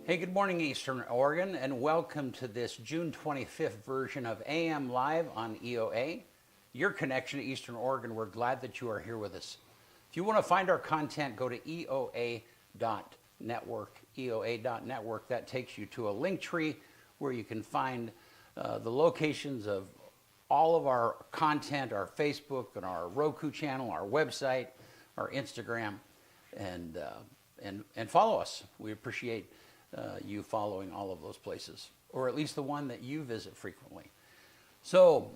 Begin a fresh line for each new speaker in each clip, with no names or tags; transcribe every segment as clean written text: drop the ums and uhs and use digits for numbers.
Hey, good morning, Eastern Oregon, and welcome to this June 25th version of AM Live on EOA. Your connection to Eastern Oregon. We're glad that you are here with us. If you want to find our content, go to EOA.network. EOA.network. That takes you to a link tree where you can find the locations of all of our content, our Facebook and our Roku channel, our website, our Instagram, and follow us. We appreciate you following all of those places, or at least the one that you visit frequently. So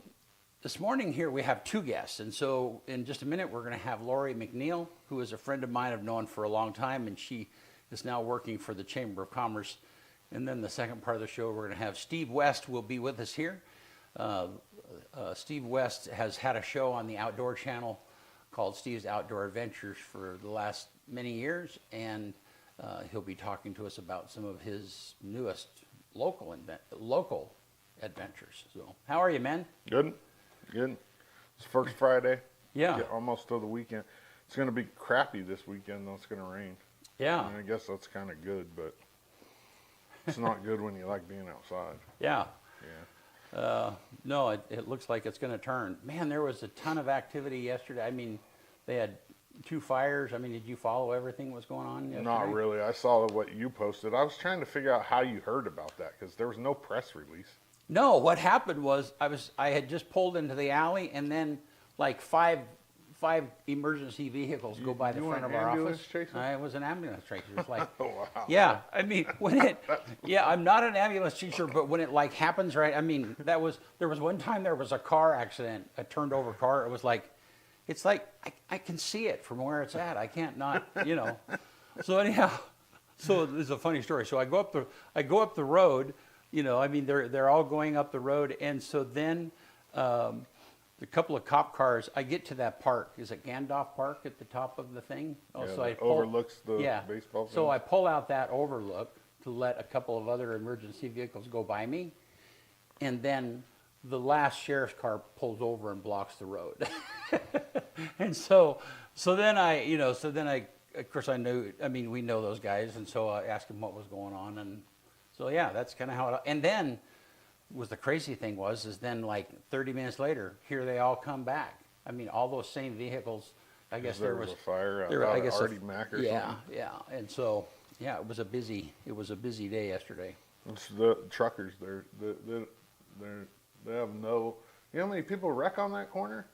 this morning here we have two guests, and so in just a minute we're going to have Lori McNeil, who is a friend of mine I've known for a long time, and she is now working for the Chamber of Commerce. And then the second part of the show we're going to have Steve West will be with us here. Steve West has had a show on the Outdoor Channel called Steve's Outdoor Adventures for the last many years, and he'll be talking to us about some of his newest local adventures. So, how are you, man?
Good. It's first Friday.
Yeah.
Almost to the weekend. It's going to be crappy this weekend, though. It's going to rain.
Yeah.
I guess that's kind of good, but it's not good when you like being outside.
Yeah.
Yeah.
No, it looks like it's going to turn. Man, there was a ton of activity yesterday. I mean, they had two fires. I mean, did you follow everything that was going on yesterday?
Not really. I saw what you posted. I was trying to figure out how you heard about that because there was no press release.
No, what happened was I had just pulled into the alley, and then like five emergency vehicles go by the front of our office. It was an ambulance chaser. It was like,
Oh, wow.
yeah. I mean, I'm not an ambulance chaser, but when it like happens, right? I mean, there was one time there was a car accident, a turned over car. It's like I can see it from where it's at. I can't not, So anyhow, so this is a funny story. So I go up the road. I mean, they're all going up the road, and so then a couple of cop cars. I get to that park. Is it Gandalf Park at the top of the thing?
Oh, yeah, so it overlooks the baseball field.
So I pull out that overlook to let a couple of other emergency vehicles go by me, and then the last sheriff's car pulls over and blocks the road. And so then of course I knew. I mean, we know those guys, and so I asked him what was going on, and so yeah, that's kind of how it. And then the crazy thing is then like 30 minutes later, here they all come back. I mean, all those same vehicles. I guess there was
a fire.
I guess
Artie Mack or something.
Yeah, and so yeah, it was a busy day yesterday.
It's the truckers. They have no. You know how many people wreck on that corner?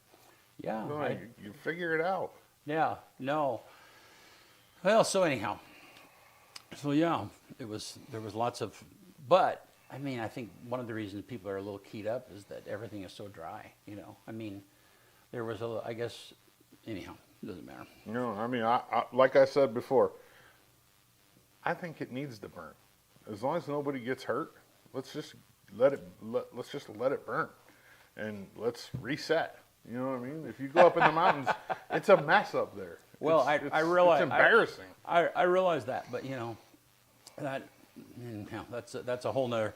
Yeah,
you figure it out.
Yeah, no. Well, so anyhow, yeah, there was lots of, but I mean, I think one of the reasons people are a little keyed up is that everything is so dry. I mean, there was I guess, anyhow, it doesn't matter.
I mean, I like I said before, I think it needs to burn. As long as nobody gets hurt, let's just let it burn, and let's reset. You know what I mean? If you go up in the mountains, it's a mess up there.
Well, I realize
it's embarrassing.
I realize that, but that's a whole nother.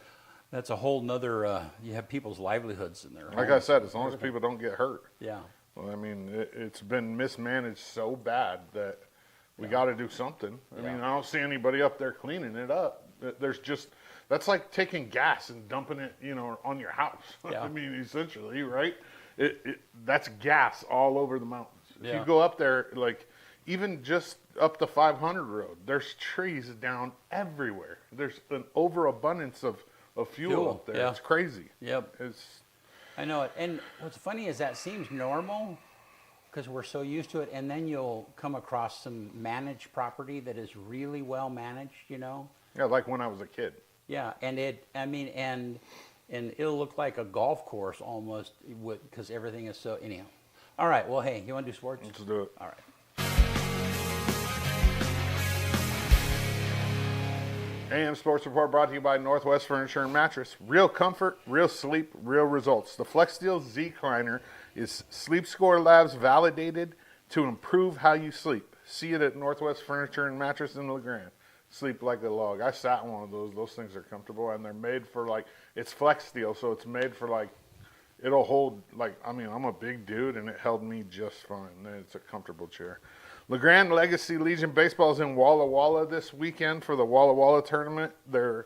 You have people's livelihoods in there.
Like I said, as long as people don't get hurt.
Yeah.
Well, I mean, it's been mismanaged so bad that we got to do something. I mean, I don't see anybody up there cleaning it up. That's like taking gas and dumping it, on your house.
Yeah.
I mean, essentially, right? That's gas all over the mountains. If you go up there, like even just up the 500 road, there's trees down everywhere. There's an overabundance of fuel up there.
Yeah.
It's crazy.
Yep. I know it. And what's funny is that seems normal because we're so used to it, and then you'll come across some managed property that is really well managed,
Yeah, like when I was a kid.
Yeah, and it'll look like a golf course almost because everything is so, anyhow. All right, well, hey, you want to do sports?
Let's do it.
All right.
AM Sports Report brought to you by Northwest Furniture and Mattress. Real comfort, real sleep, real results. The FlexSteel Z-Cliner is Sleep Score Labs validated to improve how you sleep. See it at Northwest Furniture and Mattress in LeGrand. Sleep like a log. I sat in one of those. Those things are comfortable, and they're made for it's FlexSteel, so it's made for it'll hold I'm a big dude, and it held me just fine. It's a comfortable chair. LeGrand Legacy Legion Baseball is in Walla Walla this weekend for the Walla Walla tournament. The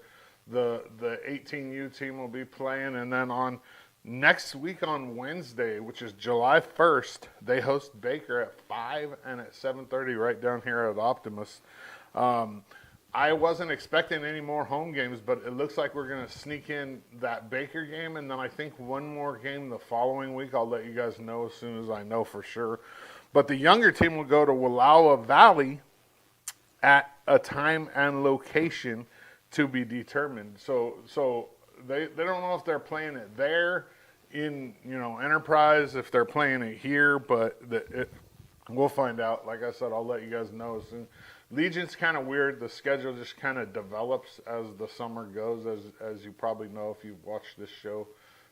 18U team will be playing, and then on next week on Wednesday, which is July 1st, they host Baker at 5 and at 7:30 right down here at Optimus. I wasn't expecting any more home games, but it looks like we're going to sneak in that Baker game, and then I think one more game the following week. I'll let you guys know as soon as I know for sure. But the younger team will go to Wallowa Valley at a time and location to be determined. So they don't know if they're playing it there in Enterprise, if they're playing it here, but we'll find out. Like I said, I'll let you guys know soon. Legion's kind of weird. The schedule just kind of develops as the summer goes, as you probably know if you've watched this show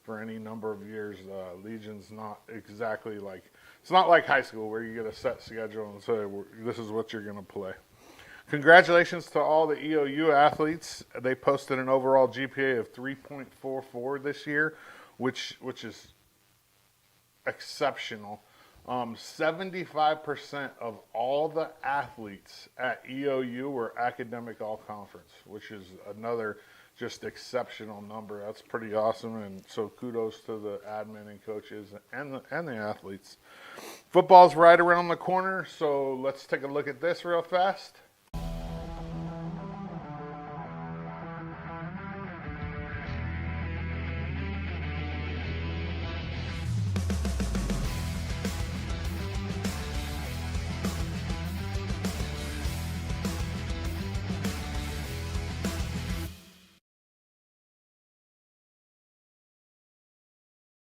for any number of years. Legion's not exactly like, it's not like high school where you get a set schedule and say, this is what you're going to play. Congratulations to all the EOU athletes. They posted an overall GPA of 3.44 this year, which is exceptional. 75% of all the athletes at EOU were academic all-conference, which is another just exceptional number. That's pretty awesome, and so kudos to the admin and coaches and the athletes. Football's right around the corner, so let's take a look at this real fast.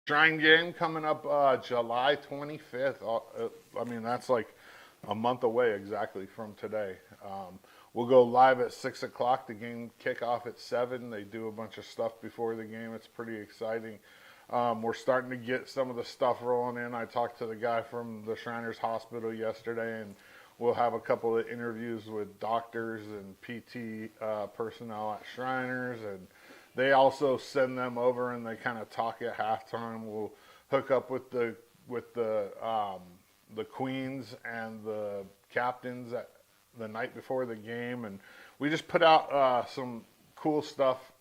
Shrine game coming up July 25th. I mean, that's like a month away exactly from today. We'll go live at 6 o'clock. The game kickoff at 7. They do a bunch of stuff before the game. It's pretty exciting. We're starting to get some of the stuff rolling in. I talked to the guy from the Shriners Hospital yesterday, and we'll have a couple of interviews with doctors and PT personnel at Shriners, and they also send them over and they kind of talk at halftime. We'll hook up with the queens and the captains at the night before the game, and we just put out some cool stuff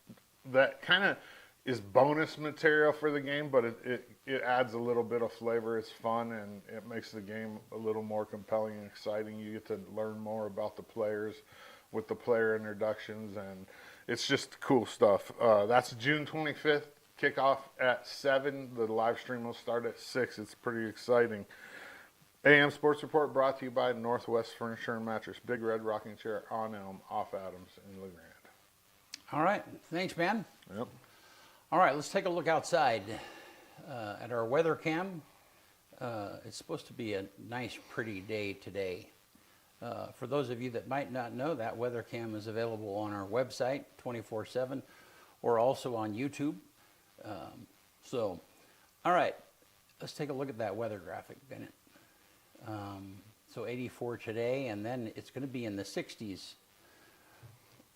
that kind of is bonus material for the game, but it adds a little bit of flavor. It's fun, and it makes the game a little more compelling and exciting. You get to learn more about the players with the player introductions, and it's just cool stuff. That's June 25th, kickoff at 7. The live stream will start at 6. It's pretty exciting. AM Sports Report brought to you by Northwest Furniture and Mattress. Big Red Rocking Chair on Elm, off Adams in LeGrand.
All right. Thanks, man.
Yep.
All right, let's take a look outside at our weather cam. It's supposed to be a nice, pretty day today. For those of you that might not know, that weather cam is available on our website 24/7 or also on YouTube. All right, let's take a look at that weather graphic, Bennett. So 84 today, and then it's going to be in the 60s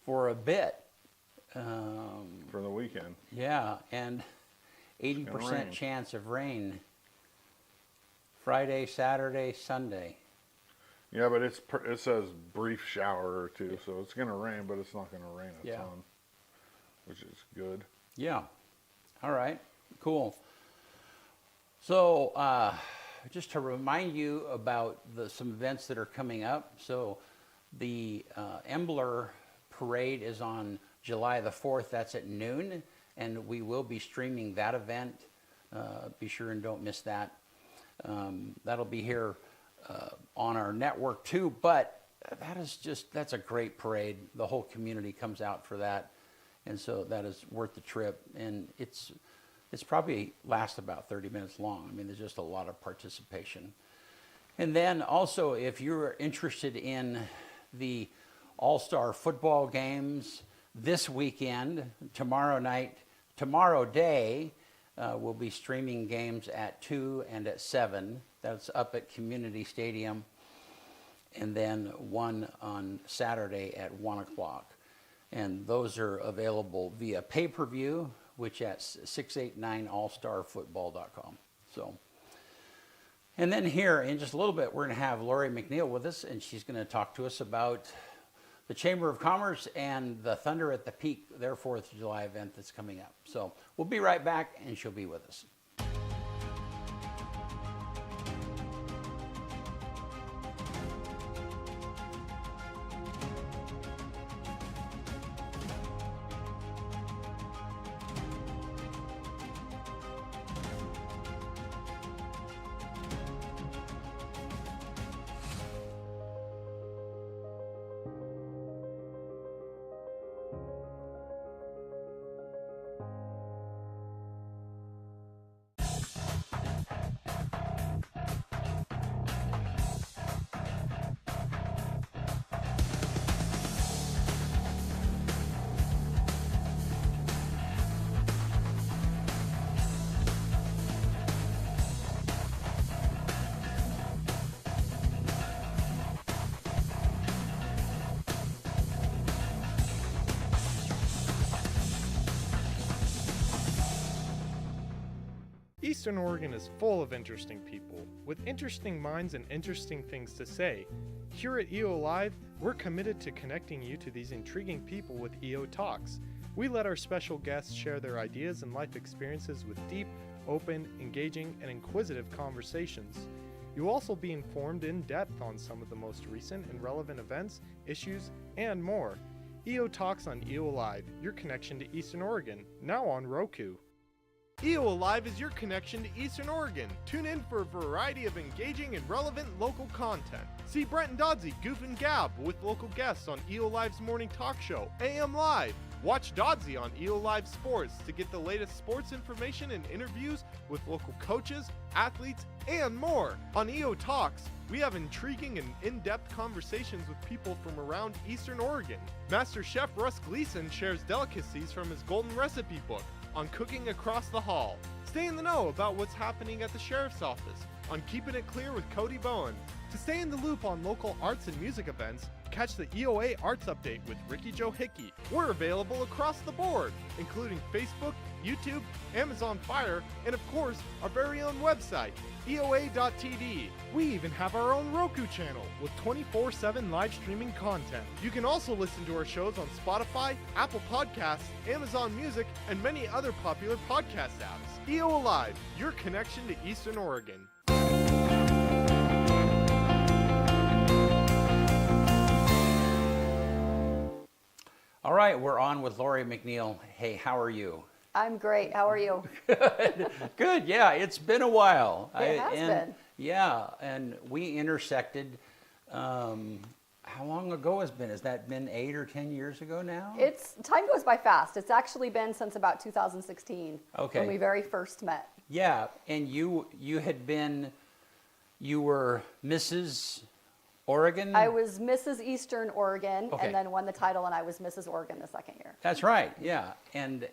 for a bit.
For the weekend.
Yeah, and 80% chance of rain Friday, Saturday, Sunday.
Yeah, but it says brief shower or two, so it's going to rain, but it's not going to rain a ton, which is good.
Yeah. All right. Cool. So just to remind you about some events that are coming up. So the Embler Parade is on July the 4th. That's at noon, and we will be streaming that event. Be sure and don't miss that. That'll be here on our network too, but that's a great parade. The whole community comes out for that, and so that is worth the trip, and it's probably lasts about 30 minutes long. I mean, there's just a lot of participation. And then also, if you're interested in the All-Star football games this weekend, tomorrow day, we'll be streaming games at 2 and at 7. That's up at Community Stadium. And then one on Saturday at 1 o'clock. And those are available via pay-per-view, which at 689allstarfootball.com. So, And then here in just a little bit, we're going to have Lori McNeil with us, and she's going to talk to us about the Chamber of Commerce and the Thunder at the Peak, their 4th of July event that's coming up. So we'll be right back, and she'll be with us.
Eastern Oregon is full of interesting people, with interesting minds and interesting things to say. Here at EO Live, we're committed to connecting you to these intriguing people with EO Talks. We let our special guests share their ideas and life experiences with deep, open, engaging, and inquisitive conversations. You'll also be informed in depth on some of the most recent and relevant events, issues, and more. EO Talks on EO Live, your connection to Eastern Oregon, now on Roku. EO Live is your connection to Eastern Oregon. Tune in for a variety of engaging and relevant local content. See Brent and Dodsey goof and gab with local guests on EO Live's morning talk show, AM Live. Watch Dodsey on EO Live Sports to get the latest sports information and interviews with local coaches, athletes, and more. On EO Talks, we have intriguing and in-depth conversations with people from around Eastern Oregon. Master Chef Russ Gleason shares delicacies from his golden recipe book on cooking across the hall. Stay in the know about what's happening at the Sheriff's Office on Keeping It Clear with Cody Bowen. To stay in the loop on local arts and music events, catch the EOA Arts Update with Ricky Joe Hickey. We're available across the board, including Facebook, YouTube, Amazon Fire, and of course, our very own website, EOA.tv. We even have our own Roku channel with 24/7 live streaming content. You can also listen to our shows on Spotify, Apple Podcasts, Amazon Music, and many other popular podcast apps. EO Live, your connection to Eastern Oregon.
All right, we're on with Lori McNeil. Hey, how are you?
I'm great. How are you?
Good, yeah, it's been a while.
It has been.
Yeah, and we intersected, how long ago has been? Has that been 8 or 10 years ago now?
Time goes by fast. It's actually been since about 2016
Okay.
when we very first met.
Yeah, and you were Mrs. Oregon?
I was Mrs. Eastern Oregon
Okay.
and then won the title, and I was Mrs. Oregon the second year.
That's right, yeah. And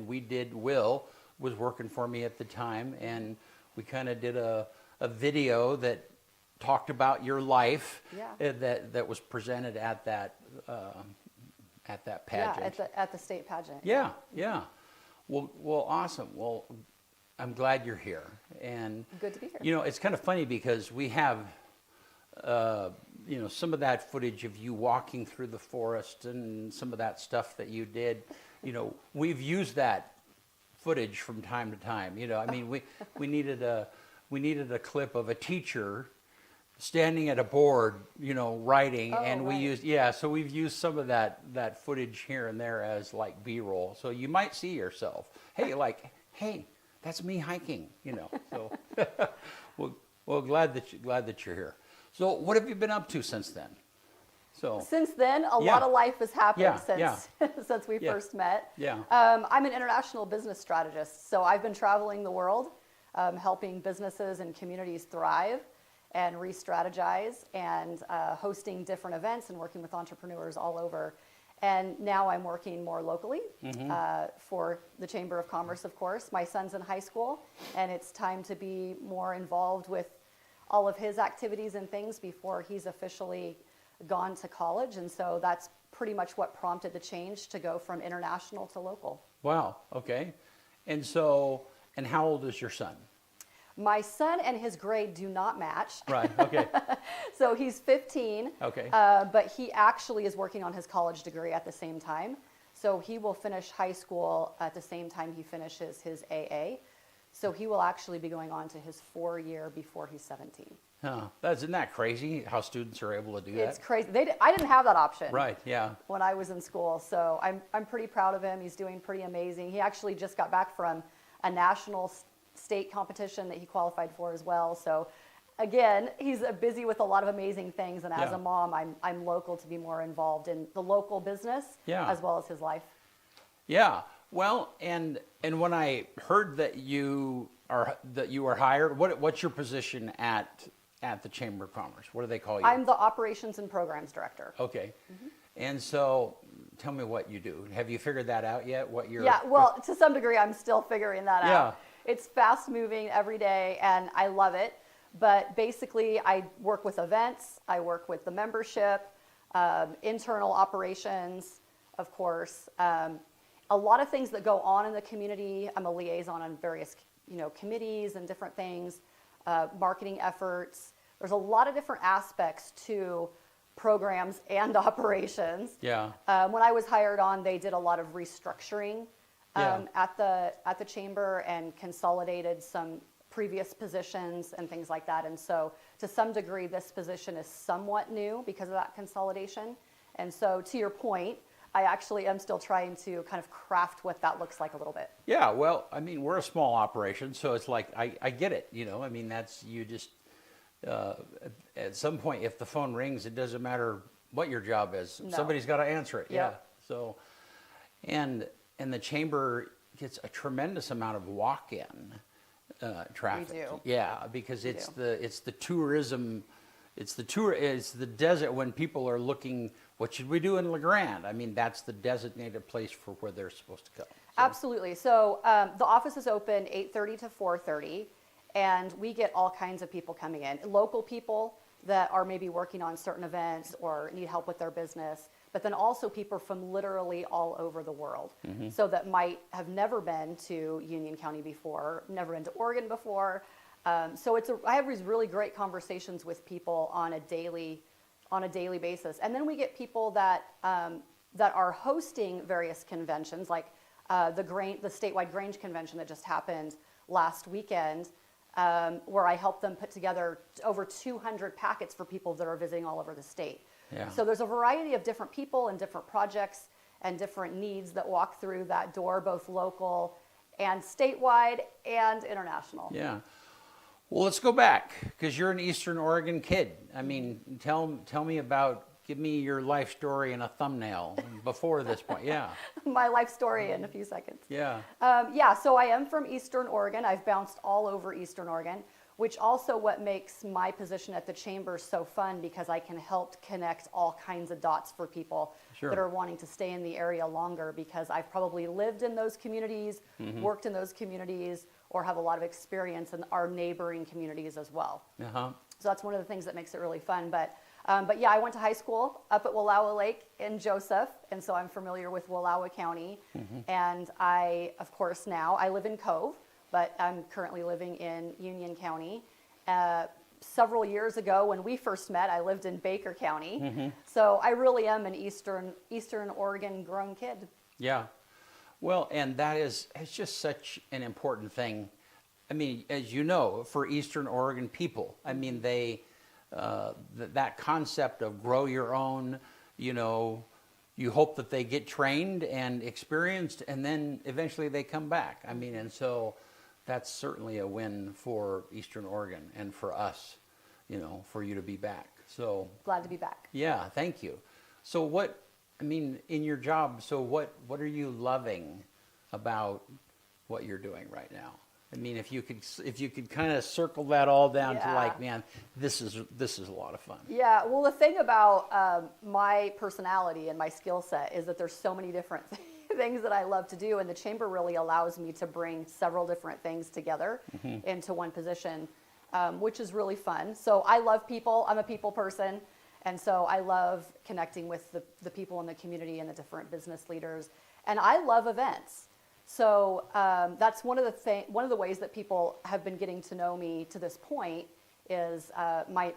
we did, Will was working for me at the time, and we kind of did a video that talked about your life.
Yeah.
That was presented at that pageant.
Yeah, at the state pageant.
Yeah, yeah. Well, awesome. Well, I'm glad you're here. And
Good to be here.
you know, it's kind of funny because we have some of that footage of you walking through the forest and some of that stuff that you did. We've used that footage from time to time. I mean, we needed a clip of a teacher standing at a board, writing, and we
right.
so we've used some of that footage here and there as like B-roll. So you might see yourself, hey, that's me hiking, So, well, glad that you're here. So, what have you been up to since then?
Since then, a lot of life has happened since we
Yeah.
first met.
Yeah.
I'm an international business strategist, so I've been traveling the world, helping businesses and communities thrive and re-strategize, and hosting different events and working with entrepreneurs all over. And now I'm working more locally for the Chamber of Commerce, of course. My son's in high school, and it's time to be more involved with all of his activities and things before he's officially gone to college. And so that's pretty much what prompted the change to go from international to local.
Wow. Okay. And how old is your son?
My son and his grade do not match.
Right, okay,
So he's 15,
okay.
but he actually is working on his college degree at the same time. So he will finish high school at the same time he finishes his AA. So he will actually be going on to his 4-year before he's 17.
Huh. Isn't that crazy how students are able to do
It's
that?
crazy. I didn't have that option.
Right, yeah.
When I was in school. So I'm pretty proud of him. He's doing pretty amazing. He actually just got back from a national state competition that he qualified for as well. So again, he's busy with a lot of amazing things. And as
Yeah.
a mom, I'm local to be more involved in the local business
Yeah.
as well as his life.
Yeah. Well, and when I heard that you were hired, what's your position at the Chamber of Commerce? What do they call you?
I'm the operations and programs director.
Okay. And so tell me what you do. Have you figured that out yet? What you're
Yeah, well, to some degree, I'm still figuring that
Yeah.
out. It's fast moving every day, and I love it. But basically, I work with events, I work with the membership, internal operations, of course. A lot of things that go on in the community. I'm a liaison on various, committees and different things, marketing efforts. There's a lot of different aspects to programs and operations.
Yeah.
When I was hired on, they did a lot of restructuring
Yeah.
at the chamber and consolidated some previous positions and things like that. And so to some degree, this position is somewhat new because of that consolidation. And so to your point, I actually am still trying to kind of craft what that looks like a little bit.
Yeah, well, I mean, we're a small operation, so it's like, I get it, I mean, that's, you just, at some point, if the phone rings, it doesn't matter what your job is.
No.
Somebody's got to answer it, yeah.
Yep.
So, and the chamber gets a tremendous amount of walk-in traffic.
We do.
Yeah, because it's
do.
the tourism, it's the desert when people are looking, what should we do in LeGrand? I mean, that's the designated place for where they're supposed to go. So-
Absolutely. So the office is open 8:30 to 4:30, and we get all kinds of people coming in. Local people that are maybe working on certain events or need help with their business, but then also people from literally all over the world. So that might have never been to Union County before, never been to Oregon before. So I have these really great conversations with people on a daily basis. And then we get people that are hosting various conventions, like the statewide Grange convention that just happened last weekend, where I helped them put together over 200 packets for people that are visiting all over the state.
Yeah.
So there's a variety of different people and different projects and different needs that walk through that door, both local and statewide and international.
Yeah. Well, let's go back, because you're an Eastern Oregon kid. I mean, tell me give me your life story in a thumbnail before this point. Yeah.
My life story in a few seconds.
Yeah.
So I am from Eastern Oregon. I've bounced all over Eastern Oregon, which also what makes my position at the chamber so fun, because I can help connect all kinds of dots for people
Sure.
that are wanting to stay in the area longer, because I've probably lived in those communities, worked in those communities, or have a lot of experience in our neighboring communities as well.
Uh-huh.
So that's one of the things that makes it really fun. But yeah, I went to high school up at Wallowa Lake in Joseph, and so I'm familiar with Wallowa County. And I, of course, now I live in Cove, but I'm currently living in Union County. Several years ago, when we first met, I lived in Baker County. So I really am an Eastern Oregon grown kid.
Yeah. Well, and it's just such an important thing. I mean, as you know, for Eastern Oregon people, I mean, that concept of grow your own, you hope that they get trained and experienced, and then eventually they come back. I mean, and so that's certainly a win for Eastern Oregon and for us, for you to be back. So
Glad to be back.
yeah, thank you. So in your job, so what are you loving about what you're doing right now? I mean, if you could kind of circle that all down to
Yeah.
like, man, this is a lot of fun.
Yeah, well, the thing about my personality and my skill set is that there's so many different things that I love to do, and the chamber really allows me to bring several different things together into one position, which is really fun. So I love people. I'm a people person, and so I love connecting with the people in the community and the different business leaders, and I love events. So that's one of the ways that people have been getting to know me to this point is my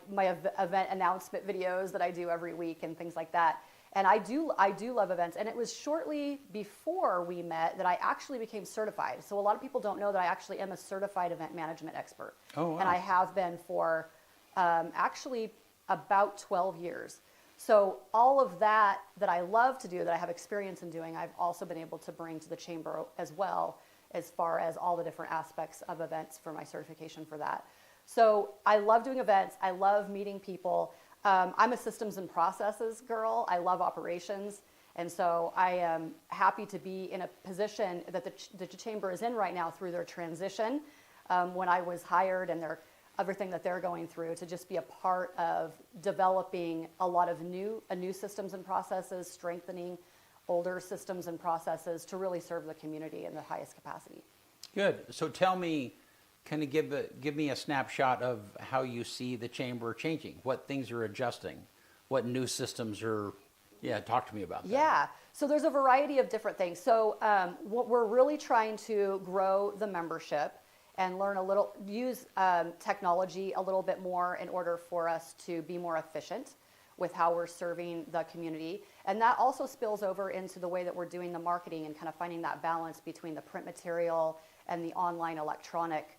event announcement videos that I do every week and things like that. And I do love events. And it was shortly before we met that I actually became certified. So a lot of people don't know that I actually am a certified event management expert.
Oh, wow.
And I have been for actually about 12 years. So all of that I love to do, that I have experience in doing, I've also been able to bring to the chamber as well, as far as all the different aspects of events for my certification for that. So I love doing events. I love meeting people. I'm a systems and processes girl. I love operations. And so I am happy to be in a position that the chamber is in right now through their transition. When I was hired and everything that they're going through, to just be a part of developing a lot of new systems and processes, strengthening older systems and processes to really serve the community in the highest capacity.
Good. So tell me, kind of give me a snapshot of how you see the chamber changing, what things are adjusting, what new systems are, talk to me about that.
Yeah, so there's a variety of different things. So what we're really trying to grow the membership and use technology a little bit more in order for us to be more efficient with how we're serving the community. And that also spills over into the way that we're doing the marketing and kind of finding that balance between the print material and the online electronic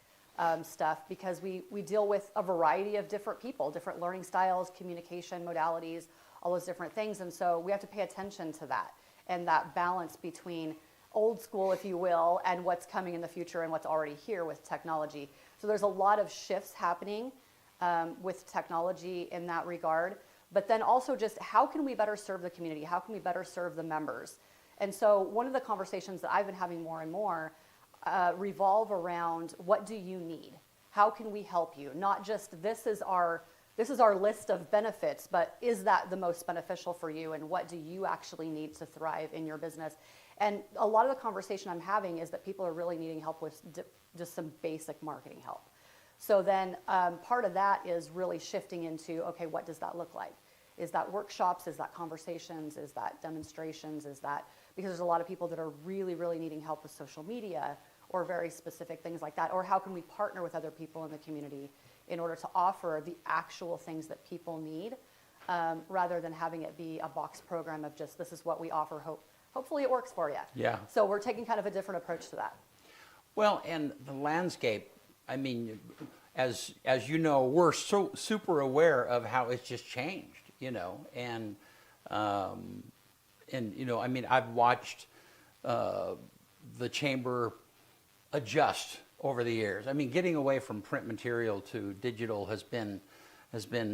stuff, because we deal with a variety of different people, different learning styles, communication modalities, all those different things. And so we have to pay attention to that and that balance between old school, if you will, and what's coming in the future and what's already here with technology. So there's a lot of shifts happening with technology in that regard. But then also just how can we better serve the community? How can we better serve the members? And so one of the conversations that I've been having more and more revolve around, what do you need? How can we help you? Not just this is our list of benefits, but is that the most beneficial for you, and what do you actually need to thrive in your business? And a lot of the conversation I'm having is that people are really needing help with just some basic marketing help. So then part of that is really shifting into, okay, what does that look like? Is that workshops? Is that conversations? Is that demonstrations? Because there's a lot of people that are really, really needing help with social media or very specific things like that. Or how can we partner with other people in the community in order to offer the actual things that people need, rather than having it be a box program of just, this is what we offer, hopefully it works for you.
Yeah.
So we're taking kind of a different approach to that.
Well, and the landscape, I mean, as you know, we're so super aware of how it's just changed, and I mean, I've watched the chamber adjust over the years. I mean, getting away from print material to digital has been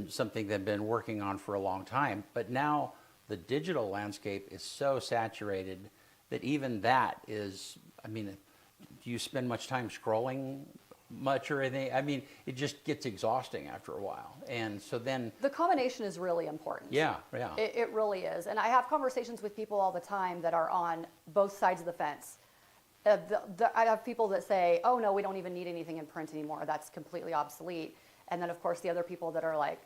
something they've been working on for a long time. But now the digital landscape is so saturated that even that is, I mean, do you spend much time scrolling much or anything? I mean, it just gets exhausting after a while. And so then
the combination is really important.
Yeah.
It really is. And I have conversations with people all the time that are on both sides of the fence. I have people that say, oh no, we don't even need anything in print anymore. That's completely obsolete. And then of course the other people that are like,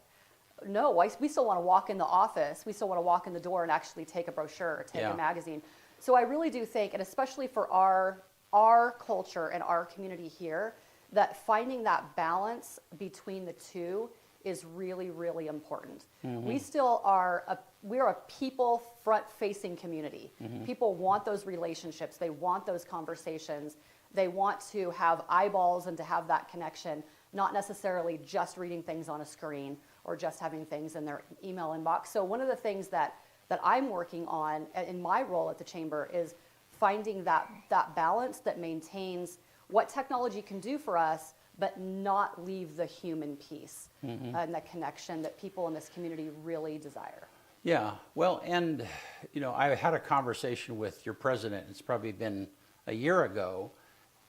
no, we still want to walk in the office. We still want to walk in the door and actually take a brochure or take a magazine. So I really do think, and especially for our culture and our community here, that finding that balance between the two is really, really important. Mm-hmm. We still are we're a people front-facing community. Mm-hmm. People want those relationships. They want those conversations. They want to have eyeballs and to have that connection, not necessarily just reading things on a screen or just having things in their email inbox. So one of the things that I'm working on in my role at the chamber is finding that balance that maintains what technology can do for us, but not leave the human piece and the connection that people in this community really desire.
Yeah, well, and I had a conversation with your president. It's probably been a year ago,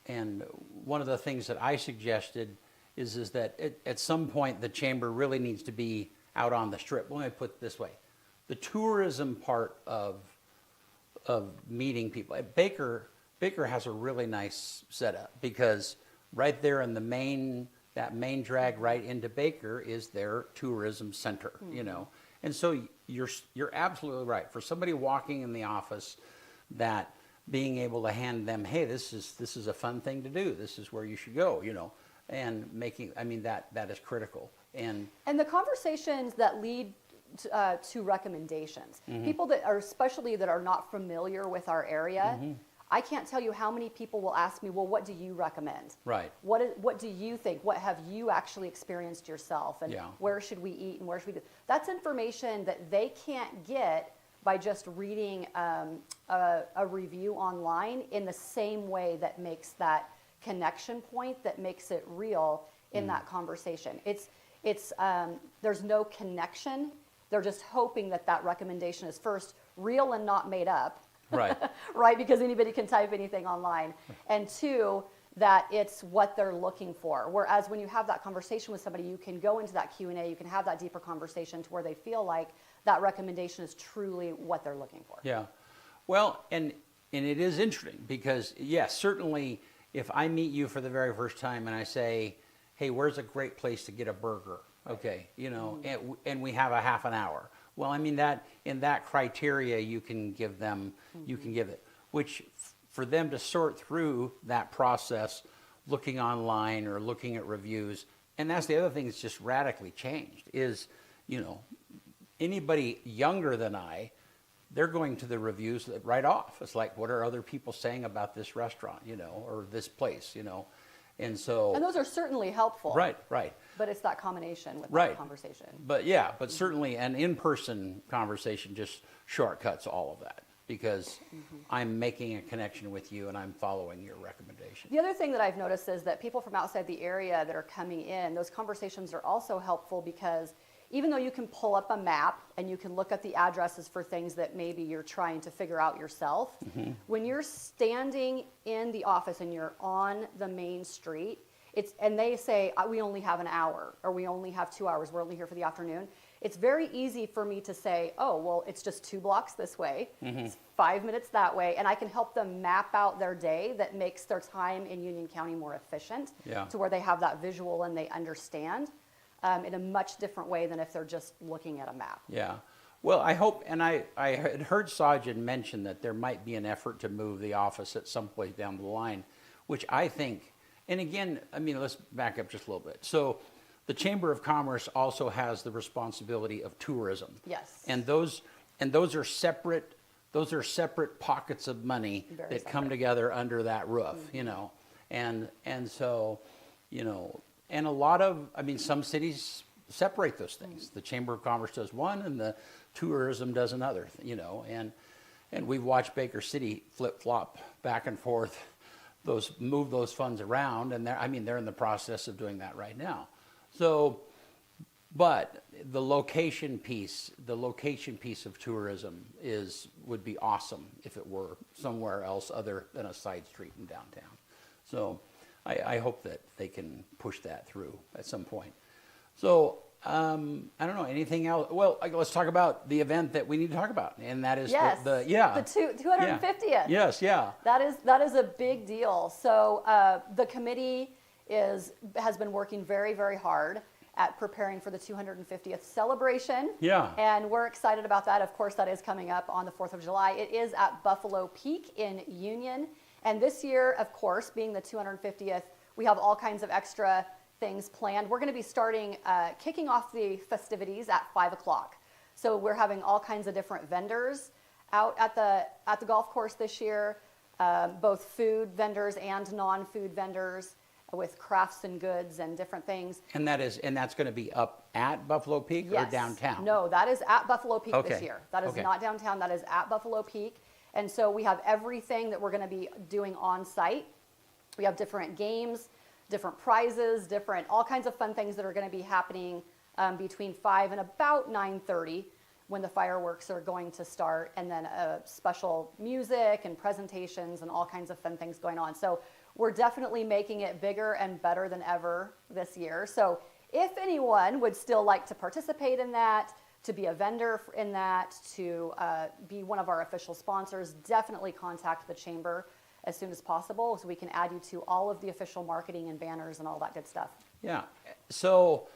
and one of the things that I suggested is that at some point the chamber really needs to be out on the strip. Let me put it this way: the tourism part of meeting people. Baker has a really nice setup, because right there in that main drag right into Baker is their tourism center, And so you're absolutely right. For somebody walking in the office that being able to hand them, hey, this is a fun thing to do. This is where you should go, and making, I mean, that is critical. And
the conversations that lead to recommendations, people that are, especially that are not familiar with our area, I can't tell you how many people will ask me, well, what do you recommend?
right,
What do you think? What have you actually experienced yourself? And where should we eat and where should we do? That's information that they can't get by just reading a review online in the same way that makes that connection point, that makes it real in that conversation. There's no connection. They're just hoping that that recommendation is first real and not made up.
right,
Right, because anybody can type anything online. And two, that it's what they're looking for. Whereas when you have that conversation with somebody, you can go into that Q&A, you can have that deeper conversation to where they feel like that recommendation is truly what they're looking for.
yeah. Well, and it is interesting because, yes, certainly if I meet you for the very first time and I say, hey, where's a great place to get a burger? Okay, and we have a half an hour. Well, I mean, that in that criteria, you can give them, you can give it, which for them to sort through that process, looking online or looking at reviews, and that's the other thing that's just radically changed is, anybody younger than I, they're going to the reviews right off. It's like, what are other people saying about this restaurant, or this place, and so.
And those are certainly helpful.
Right.
But it's that combination with
Right.
that conversation.
But certainly an in-person conversation just shortcuts all of that because I'm making a connection with you and I'm following your recommendation.
The other thing that I've noticed is that people from outside the area that are coming in, those conversations are also helpful because even though you can pull up a map and you can look at the addresses for things that maybe you're trying to figure out yourself, when you're standing in the office and you're on the main street, and they say, we only have an hour, or we only have 2 hours, we're only here for the afternoon. It's very easy for me to say, oh, well, it's just 2 blocks this way, it's 5 minutes that way, and I can help them map out their day that makes their time in Union County more efficient to where they have that visual and they understand in a much different way than if they're just looking at a map.
Yeah. Well, I hope, and I had heard Sajid mention that there might be an effort to move the office at some point down the line, which I think, and again, I mean, let's back up just a little bit. So the Chamber of Commerce also has the responsibility of tourism.
Yes.
And those are separate pockets of money
Very
that come
separate.
together under that roof, And so, and a lot of, I mean, some cities separate those things. The Chamber of Commerce does one and the tourism does another, and we've watched Baker City flip-flop back and forth, move those funds around, and they're in the process of doing that right now. So, but the location piece of tourism would be awesome if it were somewhere else other than a side street in downtown. So I hope that they can push that through at some point. So I don't know, anything else? Well, let's talk about the event that we need to talk about, and that is the
250th.
Yes, yeah.
That is a big deal. So the committee has been working very, very hard at preparing for the 250th celebration.
Yeah.
And we're excited about that. Of course, that is coming up on the 4th of July. It is at Buffalo Peak in Union. And this year, of course, being the 250th, we have all kinds of extra things planned. We're going to be kicking off the festivities at 5 o'clock. So we're having all kinds of different vendors out at the golf course this year, both food vendors and non-food vendors with crafts and goods and different things.
And that's going to be up at Buffalo Peak or downtown?
No, that is at Buffalo Peak this
Okay.
year. That is
Okay.
not downtown. That is at Buffalo Peak. And so we have everything that we're going to be doing on site. We have different games, different prizes, all kinds of fun things that are going to be happening between 5 and about 9:30 when the fireworks are going to start, and then special music and presentations and all kinds of fun things going on. So we're definitely making it bigger and better than ever this year. So if anyone would still like to participate in that, to be a vendor in that, to be one of our official sponsors, definitely contact the Chamber as soon as possible so we can add you to all of the official marketing and banners and all that good stuff.
Yeah. So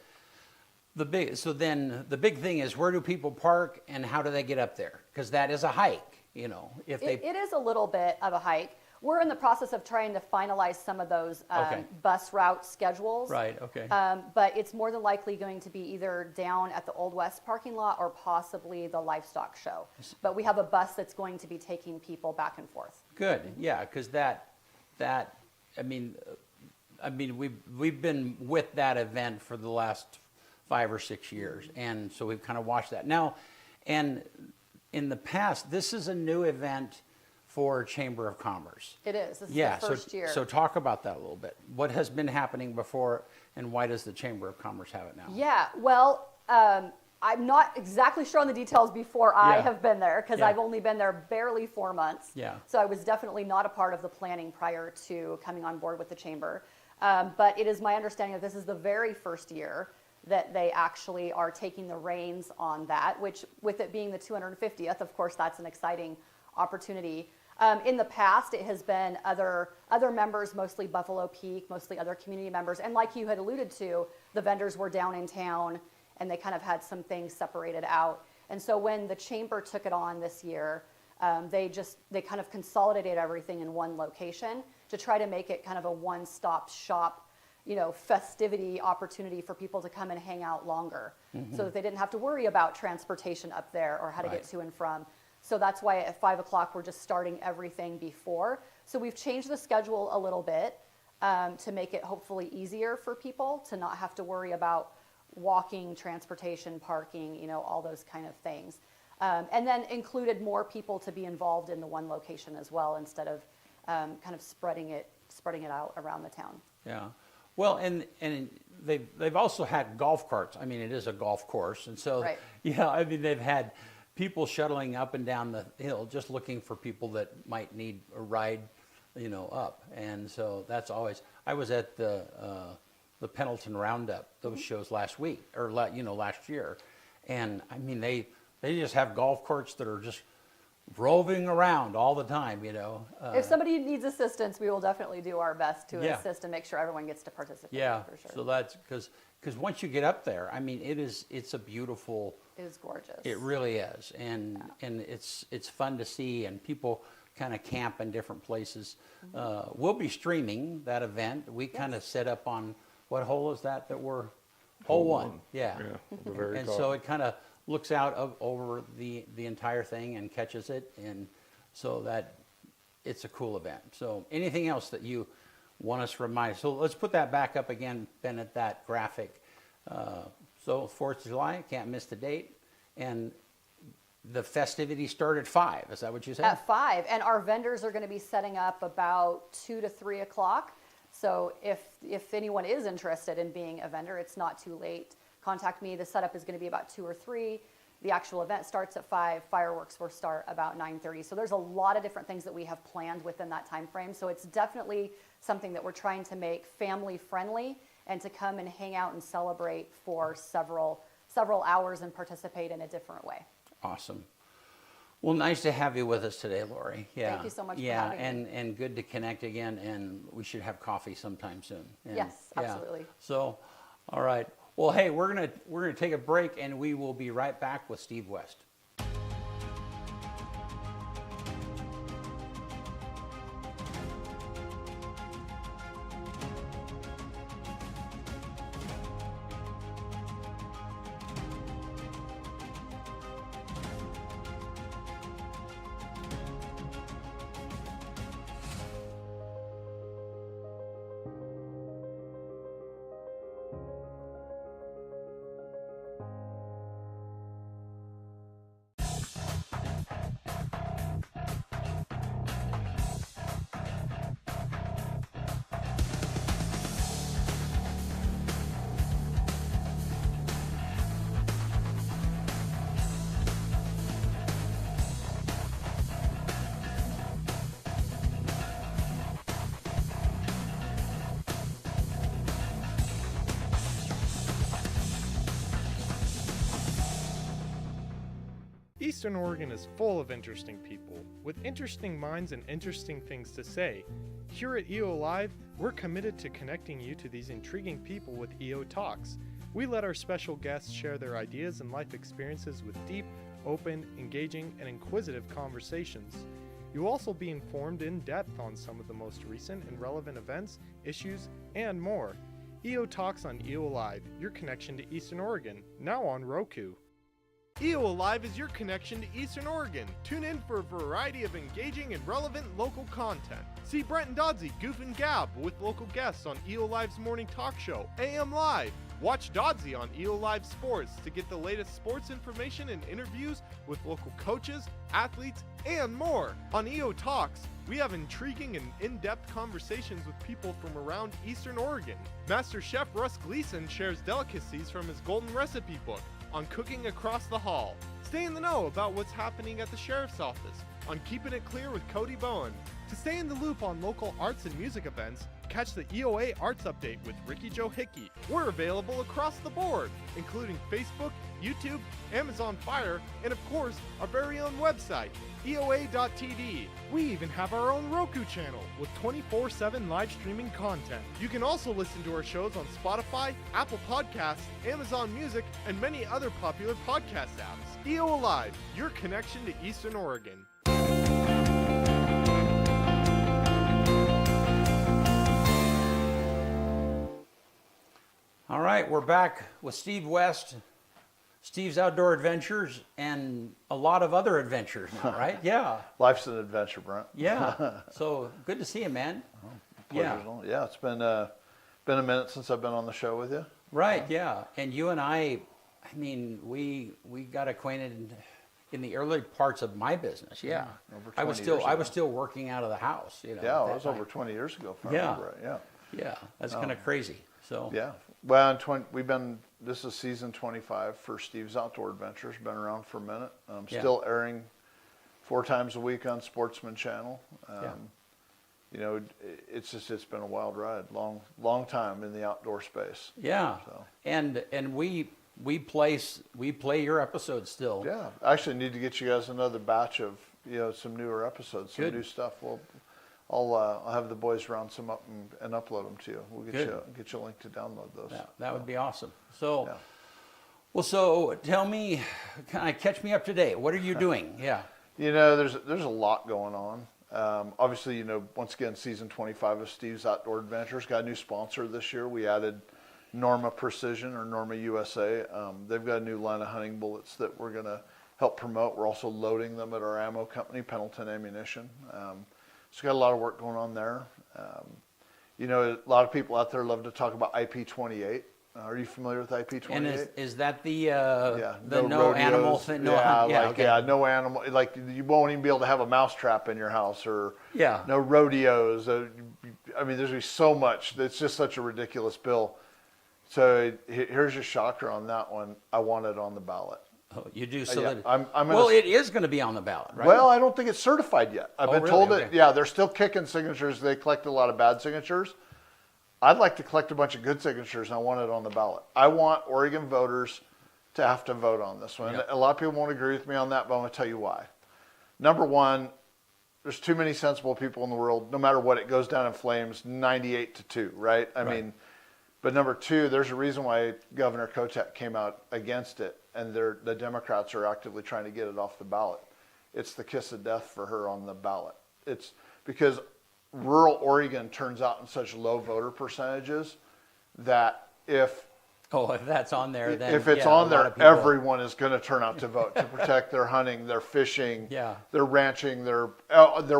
then the big thing is, where do people park and how do they get up there? Because that is a hike. if
It is a little bit of a hike. We're in the process of trying to finalize some of those
Okay.
bus route schedules.
Right, okay.
But it's more than likely going to be either down at the Old West parking lot or possibly the livestock show. But we have a bus that's going to be taking people back and forth.
Good, yeah, because we've been with that event for the last 5 or 6 years, and so we've kind of watched that. Now, and in the past, this is a new event for Chamber of Commerce.
It is. This is
Yeah,
the first year.
so talk about that a little bit. What has been happening before, and why does the Chamber of Commerce have it now?
Yeah, well, I'm not exactly sure on the details before I
Yeah.
have been there because
Yeah.
I've only been there barely 4 months.
Yeah.
So I was definitely not a part of the planning prior to coming on board with the chamber. But it is my understanding that this is the very first year that they actually are taking the reins on that, which with it being the 250th, of course, that's an exciting opportunity. In the past, it has been other members, mostly Buffalo Peak, mostly other community members. And like you had alluded to, the vendors were down in town and they kind of had some things separated out. And so when the chamber took it on this year, they kind of consolidated everything in one location to try to make it kind of a one-stop shop, festivity opportunity for people to come and hang out longer, so that they didn't have to worry about transportation up there or how to
Right.
get to and from. So that's why at 5 o'clock, we're just starting everything before. So we've changed the schedule a little bit to make it hopefully easier for people to not have to worry about walking, transportation, parking, all those kind of things. And then included more people to be involved in the one location as well, instead of kind of spreading it out around the town.
Yeah. Well, and they've also had golf carts. I mean, it is a golf course, and so
Right.
they've had people shuttling up and down the hill just looking for people that might need a ride, up. And so that's always. I was at the Pendleton Roundup, those shows last week or last year, and I mean they just have golf carts that are just roving around all the time.
If somebody needs assistance, we will definitely do our best to
Yeah.
assist and make sure everyone gets to participate.
Yeah.
For sure.
So that's because once you get up there, I mean, it's a beautiful.
It is gorgeous.
It really is, and it's fun to see, and people kind of camp in different places. We'll be streaming that event. We kind of set up on what hole is that we're hole one. Yeah.
The very
And
top.
so it kind of looks out over the entire thing and catches it, and so that it's a cool event. So anything else that you want us to remind? So let's put that back up again, Ben, at that graphic. So 4th of July, can't miss the date, and the festivities start at 5. Is that what you said?
At 5, and our vendors are going to be setting up about 2 to 3 o'clock. So if anyone is interested in being a vendor, it's not too late. Contact me. The setup is going to be about 2 or 3. The actual event starts at 5. Fireworks will start about 9:30. So there's a lot of different things that we have planned within that time frame. So it's definitely something that we're trying to make family friendly and to come and hang out and celebrate for several hours and participate in a different way.
Awesome. Well, nice to have you with us today, Lori. Yeah.
Thank you so much for
Yeah,
having me.
and good to connect again, and we should have coffee sometime soon. And,
Yes,
yeah.
absolutely.
So, all right. Well, hey, we're gonna take a break, and we will be right back with Steve West.
Eastern Oregon is full of interesting people, with interesting minds and interesting things to say. Here at EO Live, we're committed to connecting you to these intriguing people with EO Talks. We let our special guests share their ideas and life experiences with deep, open, engaging, and inquisitive conversations. You'll also be informed in depth on some of the most recent and relevant events, issues, and more. EO Talks on EO Live, your connection to Eastern Oregon, now on Roku. EO Live is your connection to Eastern Oregon. Tune in for a variety of engaging and relevant local content. See Brent and Dodsey goof and gab with local guests on EO Live's morning talk show, AM Live. Watch Dodsey on EO Live Sports to get the latest sports information and interviews with local coaches, athletes, and more. On EO Talks, we have intriguing and in-depth conversations with people from around Eastern Oregon. Master Chef Russ Gleason shares delicacies from his Golden Recipe book on cooking across the hall. Stay in the know about what's happening at the Sheriff's Office on Keeping It Clear with Cody Bowen. To stay in the loop on local arts and music events, catch the EOA Arts Update with Ricky Joe Hickey. We're available across the board, including Facebook, YouTube, Amazon Fire, and of course, our very own website, EOA.tv. We even have our own Roku channel with 24/7 live streaming content. You can also listen to our shows on Spotify, Apple Podcasts, Amazon Music, and many other popular podcast apps. EO Live, your connection to Eastern Oregon.
All right, we're back with Steve West, Steve's Outdoor Adventures, and a lot of other adventures now, right? Yeah.
Life's an adventure, Brent.
Yeah. So good to see you, man. Yeah.
Yeah, it's been a minute since I've been on the show with you.
Right, yeah. And you and I mean, we got acquainted in the early parts of my business. Yeah.
Over 20
I was still working out of the house, you know.
Yeah,
at
it was
that
over
time.
20 years ago, if I
Yeah.
remember right. Yeah.
Yeah, that's kind of crazy. So
Yeah. Well, this is season 25 for Steve's Outdoor Adventures. Been around for a minute.
Yeah.
Still airing 4 times a week on Sportsman Channel.
Yeah.
You know, it's been a wild ride, long time in the outdoor space.
Yeah.
So.
And we play your episodes still.
Yeah, I actually need to get you guys another batch of some newer episodes, some
Good.
new stuff. I'll have the boys round some up and upload them to you. We'll get you a link to download those.
That would be awesome. So,
Yeah.
well, so tell me, catch me up to date. What are you doing? Yeah.
There's a lot going on. Obviously, once again, season 25 of Steve's Outdoor Adventures got a new sponsor this year. We added Norma Precision or Norma USA. They've got a new line of hunting bullets that we're going to help promote. We're also loading them at our ammo company, Pendleton Ammunition. So got a lot of work going on there. A lot of people out there love to talk about IP-28. Are you familiar with IP-28?
And is that the
no
no animal
rodeos.
thing?
No animal. Like you won't even be able to have a mouse trap in your house or
Yeah.
no rodeos. There's going to be so much. It's just such a ridiculous bill. So here's your shocker on that one. I want it on the ballot.
Oh, you do. So
Yeah,
that,
I'm gonna
well, it is going to be on the ballot, right?
Well, I don't think it's certified yet. I've been
really?
told
Okay.
that, yeah, they're still kicking signatures. They collect a lot of bad signatures. I'd like to collect a bunch of good signatures, and I want it on the ballot. I want Oregon voters to have to vote on this one.
Yeah.
A lot of people won't agree with me on that, but I'm going to tell you why. Number one, there's too many sensible people in the world. No matter what, it goes down in flames 98-2, right? I mean, but number two, there's a reason why Governor Kotek came out against it, and the Democrats are actively trying to get it off the ballot. It's the kiss of death for her on the ballot. It's because rural Oregon turns out in such low voter percentages that if
that's on there, then
if it's
yeah,
on
a lot
there,
of people-
everyone is going to turn out to vote to protect their hunting, their fishing,
Yeah.
their ranching, their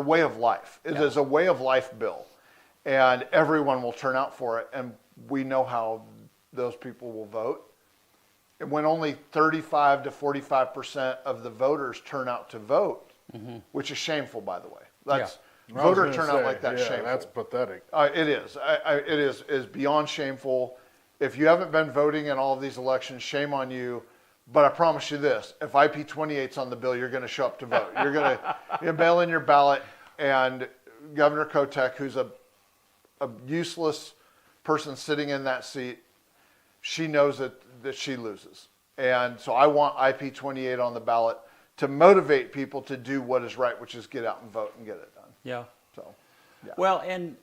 way of life. It is a way of life bill, and everyone will turn out for it. And we know how those people will vote. And when only 35 to 45% of the voters turn out to vote, which is shameful, by the way. That's
I was
voter
gonna
turnout
say,
like that's
yeah,
shameful.
That's pathetic.
It is. It is beyond shameful. If you haven't been voting in all of these elections, shame on you. But I promise you this: if IP-28's on the bill, you're going to show up to vote. You're going to mail in your ballot, and Governor Kotek, who's a useless person sitting in that seat, she knows that she loses. And so I want IP-28 on the ballot to motivate people to do what is right, which is get out and vote and get it done.
Yeah.
So, yeah.
Well, and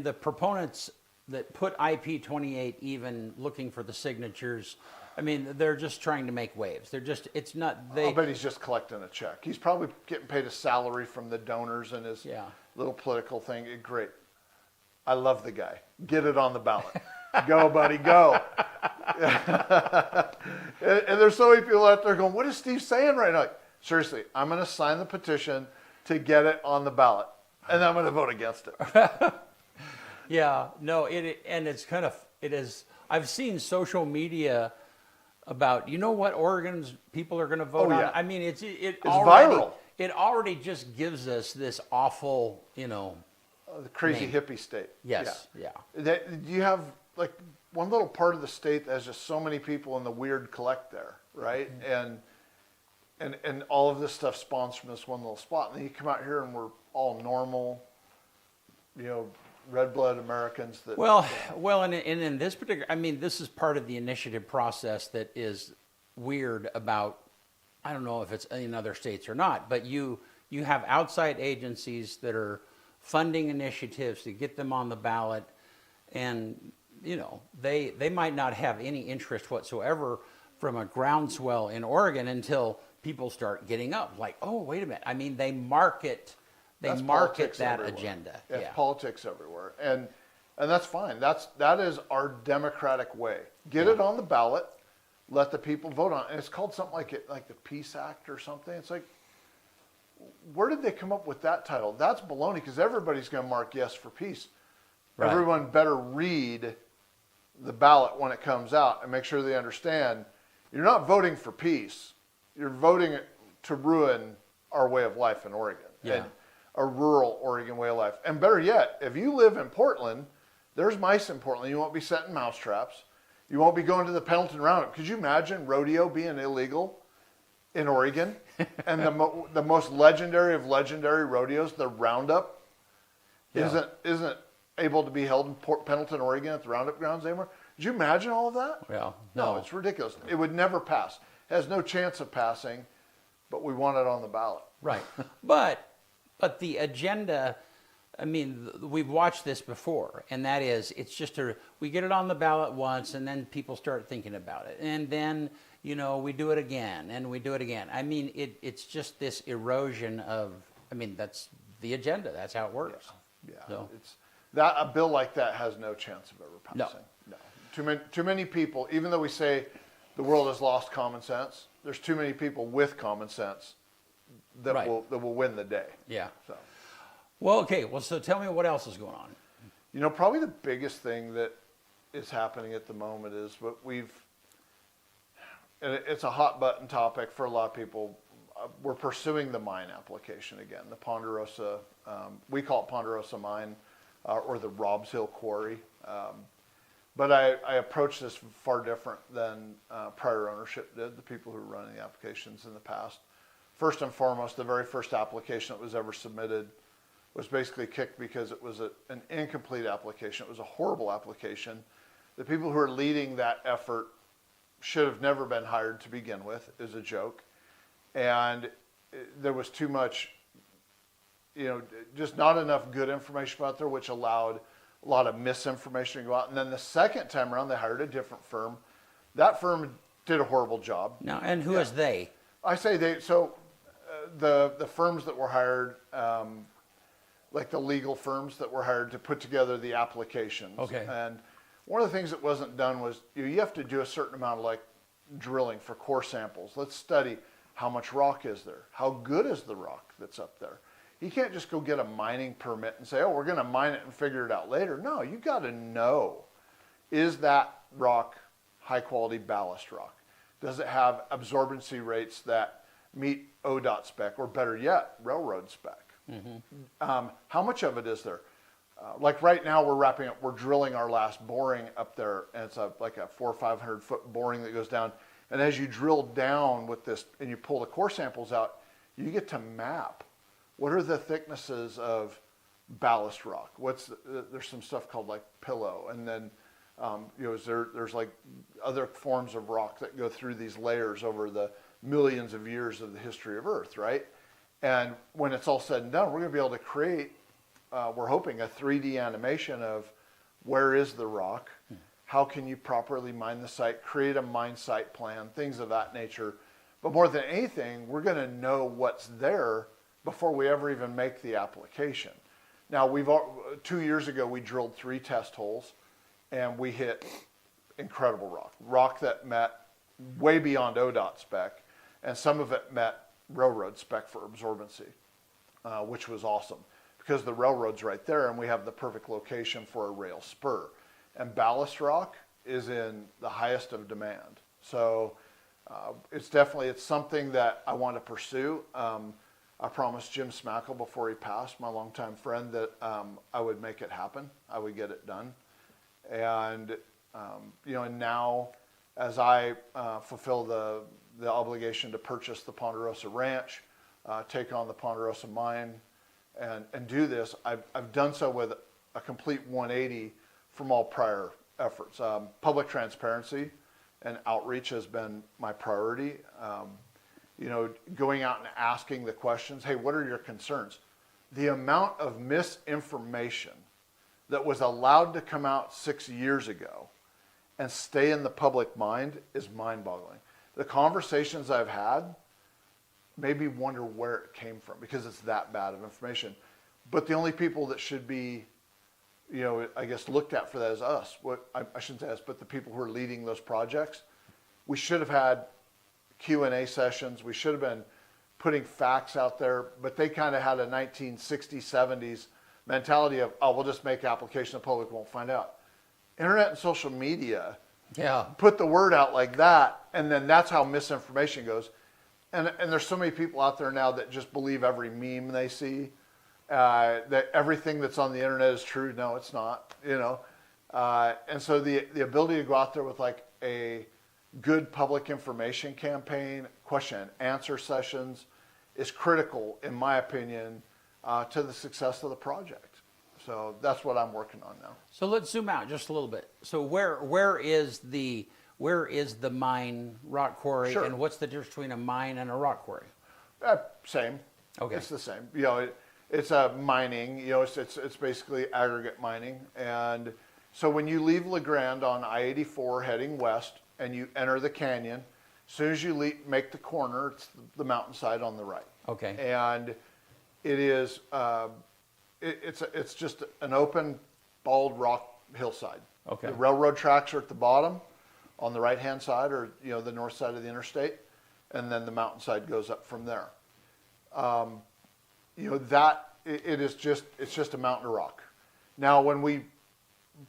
the proponents that put IP-28 even looking for the signatures I mean, they're just trying to make waves. They're just, it's not,
I'll bet he's just collecting a check. He's probably getting paid a salary from the donors and his
Yeah.
little political thing. Great. I love the guy. Get it on the ballot. Go, buddy, go. and there's so many people out there going, what is Steve saying right now? Like, seriously, I'm going to sign the petition to get it on the ballot, and I'm going to vote against it.
Yeah, no, and it's kind of, it is, I've seen social media about, you know what Oregon's people are going to vote on?
Yeah.
I mean, it's
viral.
already, it already just gives us this awful, you know.
The crazy
Name.
hippie state.
Yes, yeah.
You have like one little part of the state that has just so many people in the weird collect there, right? And all of this stuff spawns from this one little spot. And then you come out here and we're all normal, red blood Americans that
Well, and in this particular, I mean, this is part of the initiative process that is weird about, I don't know if it's in other states or not, but you have outside agencies that are funding initiatives to get them on the ballot, and they might not have any interest whatsoever from a groundswell in Oregon until people start getting up. Like, oh, wait a minute. I mean, they market
That's
that
politics
agenda.
everywhere.
Yeah.
It's politics everywhere, and that's fine. That is our democratic way. Get it on the ballot, let the people vote on it. And it's called something like the Peace Act or something. It's like, where did they come up with that title? That's baloney, because everybody's going to mark yes for peace.
Right.
Everyone better read the ballot when it comes out and make sure they understand you're not voting for peace. You're voting to ruin our way of life in Oregon.
Yeah.
And a rural Oregon way of life. And better yet, if you live in Portland, there's mice in Portland. You won't be setting mouse traps. You won't be going to the Pendleton Roundup. Could you imagine rodeo being illegal in Oregon? And the most legendary of legendary rodeos, the Roundup, isn't able to be held in Pendleton, Oregon at the Roundup grounds anymore. Did you imagine all of that?
Well,
No, it's ridiculous. It would never pass. It has no chance of passing, but we want it on the ballot.
Right. But the agenda, I mean, we've watched this before, and that is, it's just we get it on the ballot once, and then people start thinking about it. And then, we do it again, and we do it again. I mean, it's just this erosion of, I mean, that's the agenda. That's how it works.
Yeah.
So.
It's that a bill like that has no chance of ever passing. No. Too many people, even though we say the world has lost common sense, there's too many people with common sense that
Right.
will win the day.
Yeah.
So,
Well, okay. Well, so tell me what else is going on.
probably the biggest thing that is happening at the moment is what and it's a hot button topic for a lot of people. We're pursuing the mine application again, the Ponderosa, we call it Ponderosa Mine, or the Robs Hill Quarry. But I approached this far different than prior ownership did, the people who were running the applications in the past. First and foremost, the very first application that was ever submitted was basically kicked because it was an incomplete application. It was a horrible application. The people who are leading that effort should have never been hired to begin with, is a joke. And there was too much, just not enough good information out there, which allowed a lot of misinformation to go out. And then the second time around, they hired a different firm. That firm did a horrible job.
Now, and who is they?
I say they, so the firms that were hired, like the legal firms that were hired to put together the applications.
Okay.
And one of the things that wasn't done was you have to do a certain amount of drilling for core samples. Let's study how much rock is there? How good is the rock that's up there? You can't just go get a mining permit and say, oh, we're going to mine it and figure it out later. No, you got to know, is that rock high quality ballast rock? Does it have absorbency rates that meet ODOT spec, or better yet, railroad spec? Mm-hmm. How much of it is there? Like right now, we're drilling our last boring up there, and it's like a 400 or 500 foot boring that goes down. And as you drill down with this and you pull the core samples out, you get to map what are the thicknesses of ballast rock. There's some stuff called like pillow, and then there's like other forms of rock that go through these layers over the millions of years of the history of Earth, right? And when it's all said and done, we're going to be able to create, we're hoping, a 3D animation of where is the rock, how can you properly mine the site, create a mine site plan, things of that nature. But more than anything, we're going to know what's there before we ever even make the application. Now, 2 years ago, we drilled 3 test holes, and we hit incredible rock that met way beyond ODOT spec, and some of it met railroad spec for absorbency, which was awesome because the railroad's right there, and we have the perfect location for a rail spur. And ballast rock is in the highest of demand. So it's something that I want to pursue. I promised Jim Smackle before he passed, my longtime friend, that I would make it happen. I would get it done. And, and now as I fulfill the obligation to purchase the Ponderosa Ranch, take on the Ponderosa Mine, and do this, I've done so with a complete 180 from all prior efforts. Public transparency and outreach has been my priority. Going out and asking the questions, hey, what are your concerns? The amount of misinformation that was allowed to come out 6 years ago and stay in the public mind is mind-boggling. The conversations I've had made me wonder where it came from because it's that bad of information. But the only people that should be, I guess looked at for that is us. I shouldn't say us, but the people who are leading those projects. We should have had Q&A sessions. We should have been putting facts out there, but they kind of had a 1960s, 70s mentality of, oh, we'll just make application, the public won't find out. Internet and social media put the word out like that, and then that's how misinformation goes. And there's so many people out there now that just believe every meme they see, that everything that's on the internet is true. No, it's not, and so the ability to go out there with like a good public information campaign, question and answer sessions is critical, in my opinion, to the success of the project. So that's what I'm working on now.
So let's zoom out just a little bit. So where is the mine rock quarry,
Sure.
and what's the difference between a mine and a rock quarry?
Same.
Okay.
It's the same. It's a mining. It's basically aggregate mining. And so when you leave La Grande on I-84 heading west, and you enter the canyon, as soon as you make the corner, it's the mountainside on the right.
Okay.
And it is, it's just an open, bald rock hillside.
Okay.
The railroad tracks are at the bottom, on the right-hand side, or the north side of the interstate, and then the mountainside goes up from there. It's just a mountain of rock. Now, when we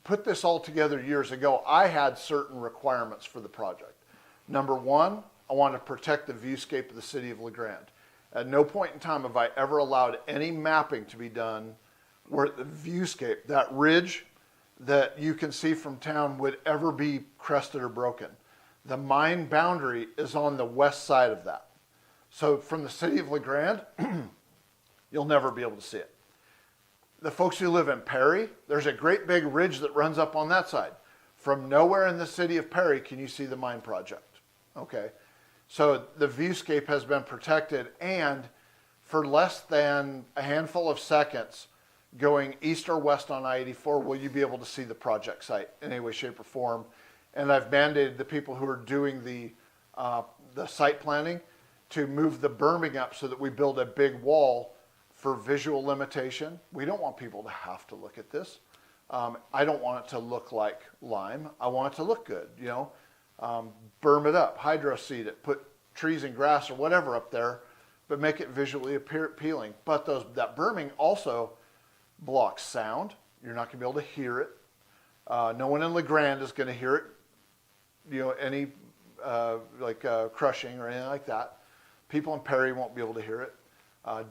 put this all together years ago, I had certain requirements for the project. Number one, I wanted to protect the viewscape of the city of La Grande. At no point in time have I ever allowed any mapping to be done where the viewscape, that ridge that you can see from town, would ever be crested or broken. The mine boundary is on the west side of that. So from the city of La Grande, you'll never be able to see it. The folks who live in Perry, there's a great big ridge that runs up on that side. From nowhere in the city of Perry can you see the mine project. Okay, so the viewscape has been protected, and for less than a handful of seconds going east or west on I-84 will you be able to see the project site in any way, shape, or form. And I've mandated the people who are doing the site planning to move the berming up so that we build a big wall for visual limitation. We don't want people to have to look at this. I don't want it to look like lime. I want it to look good, berm it up, hydroseed it, put trees and grass or whatever up there, but make it visually appealing. But that berming also blocks sound. You're not going to be able to hear it. No one in La Grande is going to hear it, any crushing or anything like that. People in Perry won't be able to hear it.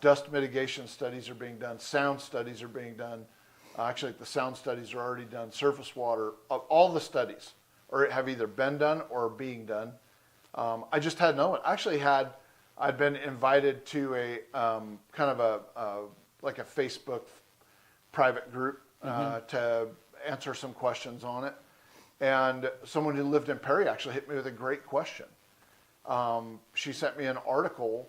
Dust mitigation studies are being done. Sound studies are being done. Actually, the sound studies are already done. Surface water, all the studies have either been done or are being done. I just had no one. Actually, I'd been invited to a kind of a Facebook private group to answer some questions on it. And someone who lived in Perry actually hit me with a great question. She sent me an article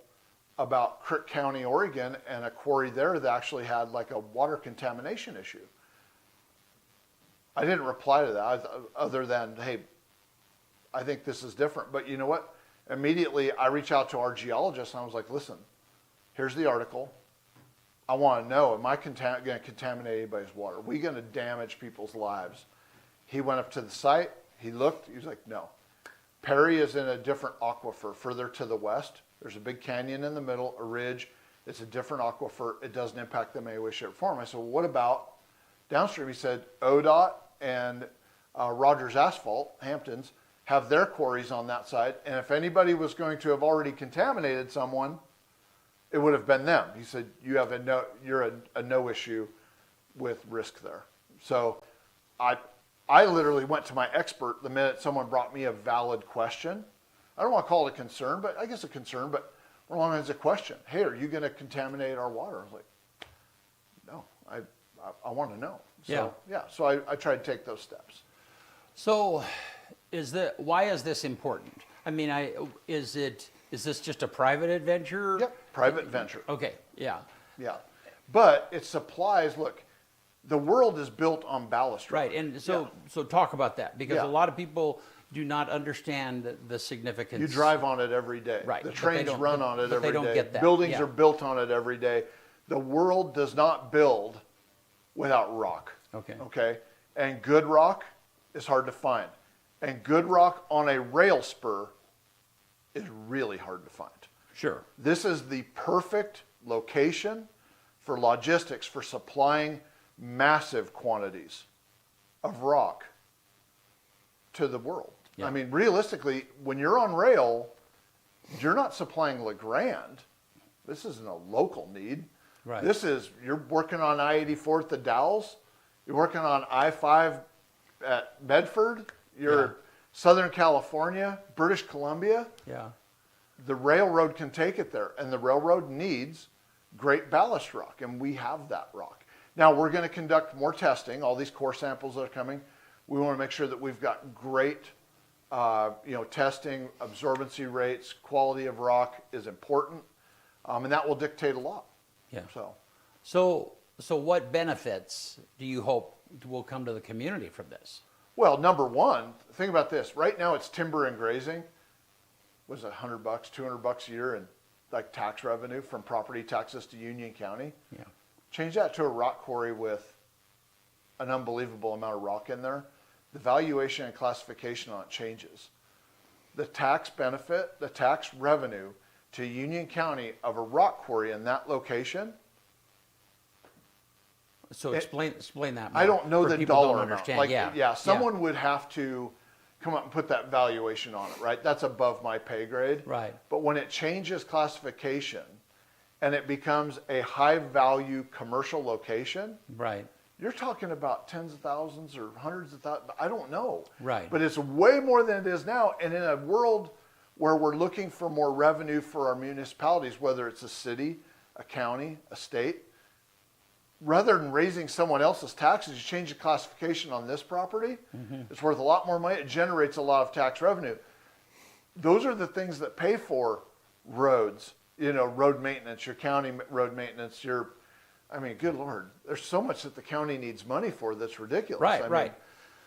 about Crick County, Oregon, and a quarry there that actually had like a water contamination issue. I didn't reply to that other than, hey, I think this is different. But you know what? Immediately, I reached out to our geologist and I was like, listen, here's the article. I want to know, am I going to contaminate anybody's water? Are we going to damage people's lives? He went up to the site. He looked. He was like, no. Perry is in a different aquifer further to the west. There's a big canyon in the middle, a ridge. It's a different aquifer. It doesn't impact them in any way, shape, or form. I said, well, what about downstream? He said, ODOT and Rogers Asphalt, Hamptons, have their quarries on that side. And if anybody was going to have already contaminated someone, it would have been them. He said, you're a no issue with risk there. So I literally went to my expert the minute someone brought me a valid question. I don't want to call it a concern, but I guess a concern, but more along as a question. Hey, are you going to contaminate our water? I was like, no, I want to know. So, so I tried to take those steps.
So why is this important? I mean, is this just a private adventure?
Yep, private venture.
Okay, yeah.
Yeah. But it supplies, look, the world is built on ballast rock.
Right, and so talk about that, because
Yeah.
a lot of people do not understand the significance.
You drive on it every day.
Right,
The
but they
trains
don't-
run on it
but they
every
don't
day.
get that,
Buildings
yeah.
are built on it every day. The world does not build without rock.
Okay.
Okay? And good rock is hard to find. And good rock on a rail spur is really hard to find.
Sure.
This is the perfect location for logistics, for supplying massive quantities of rock to the world.
Yeah.
I mean, realistically, when you're on rail, you're not supplying LeGrand. This isn't a local need.
Right.
This is, you're working on I-84 at the Dalles. You're working on I-5 at Medford. You're
Yeah.
Southern California, British Columbia.
Yeah.
The railroad can take it there, and the railroad needs great ballast rock, and we have that rock. Now, we're going to conduct more testing. All these core samples that are coming, we want to make sure that we've got great testing, absorbency rates, quality of rock is important, and that will dictate a lot.
Yeah.
So,
So what benefits do you hope will come to the community from this?
well, number one, think about this. Right now, it's timber and grazing. Was it $100, $200 a year in like tax revenue from property taxes to Union County?
Yeah.
Change that to a rock quarry with an unbelievable amount of rock in there. The valuation and classification on it changes. The tax benefit, the tax revenue to Union County of a rock quarry in that location,
So explain that more.
I don't know
for
the
people who
dollar
don't
amount.
understand.
Like, someone would have to come up and put that valuation on it, right? That's above my pay grade.
Right.
But when it changes classification and it becomes a high value commercial location,
Right.
you're talking about tens of thousands or hundreds of thousands. I don't know.
Right.
But it's way more than it is now. And in a world where we're looking for more revenue for our municipalities, whether it's a city, a county, a state, rather than raising someone else's taxes, you change the classification on this property, it's worth a lot more money. It generates a lot of tax revenue. Those are the things that pay for roads, road maintenance, your county road maintenance, good Lord, there's so much that the county needs money for that's ridiculous.
Right, right.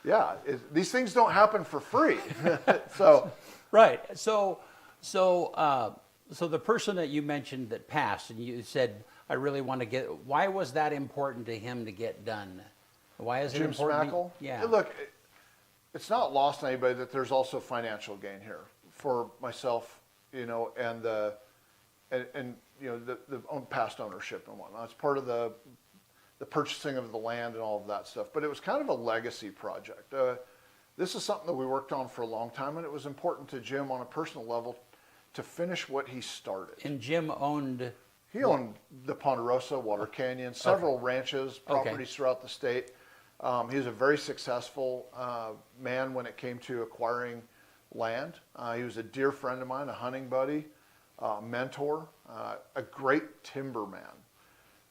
Yeah, these things don't happen for free. So,
Right. So the person that you mentioned that passed, and you said, I really want to get, why was that important to him to get done? Why is it
Jim
important?
Smackle?
Yeah.
Look, it's not lost on anybody that there's also financial gain here for myself, and the past ownership and whatnot. It's part of the purchasing of the land and all of that stuff. But it was kind of a legacy project. This is something that we worked on for a long time, and it was important to Jim on a personal level to finish what he started.
And Jim owned...
He owned the Ponderosa, Water Canyon, several ranches, properties throughout the state. He was a very successful man when it came to acquiring land. He was a dear friend of mine, a hunting buddy, mentor, a great timber man.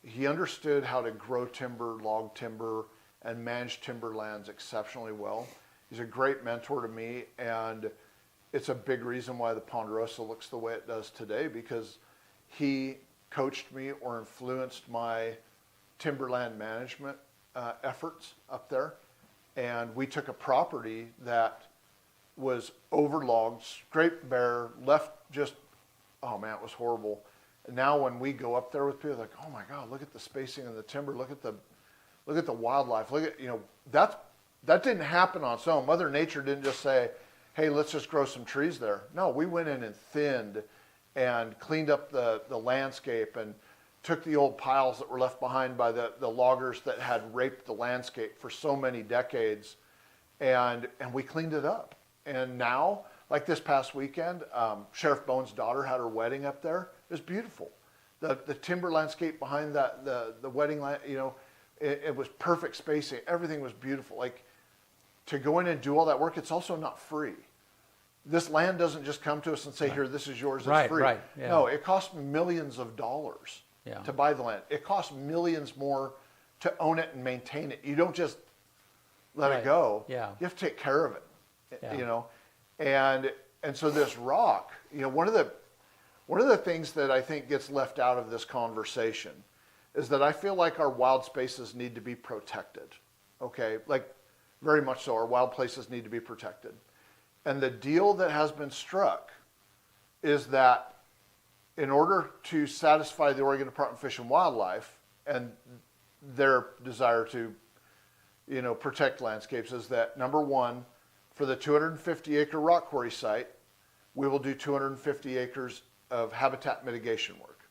He understood how to grow timber, log timber, and manage timberlands exceptionally well. He's a great mentor to me, and it's a big reason why the Ponderosa looks the way it does today, because he coached me or influenced my timberland management efforts up there. and we took a property that was overlogged, scraped bare, left just, oh man, it was horrible. And now when we go up there with people, like, oh my God, look at the spacing and the timber, look at the wildlife, look at, you know, that didn't happen on its own. Mother Nature didn't just say, hey, let's just grow some trees there. No, we went in and thinned and cleaned up the landscape and took the old piles that were left behind by the loggers that had raped the landscape for so many decades, and we cleaned it up. And now, like this past weekend, Sheriff Bone's daughter had her wedding up there. It was beautiful. The timber landscape behind the wedding, you know, it was perfect spacing. Everything was beautiful. Like, to go in and do all that work, it's also not free. This land doesn't just come to us and say, here, this is yours, it's free.
Right, yeah.
No, it costs millions of dollars
Yeah.
to buy the land. It costs millions more to own it and maintain it. You don't just let
Right,
it go.
yeah.
You have to take care of it,
Yeah.
you know. And so this rock, you know, one of the things that I think gets left out of this conversation is that I feel like our wild spaces need to be protected. Okay, like, very much so. Our wild places need to be protected. And the deal that has been struck is that in order to satisfy the Oregon Department of Fish and Wildlife and their desire to, you know, protect landscapes, is that, number one, for the 250-acre rock quarry site, we will do 250 acres of habitat mitigation work.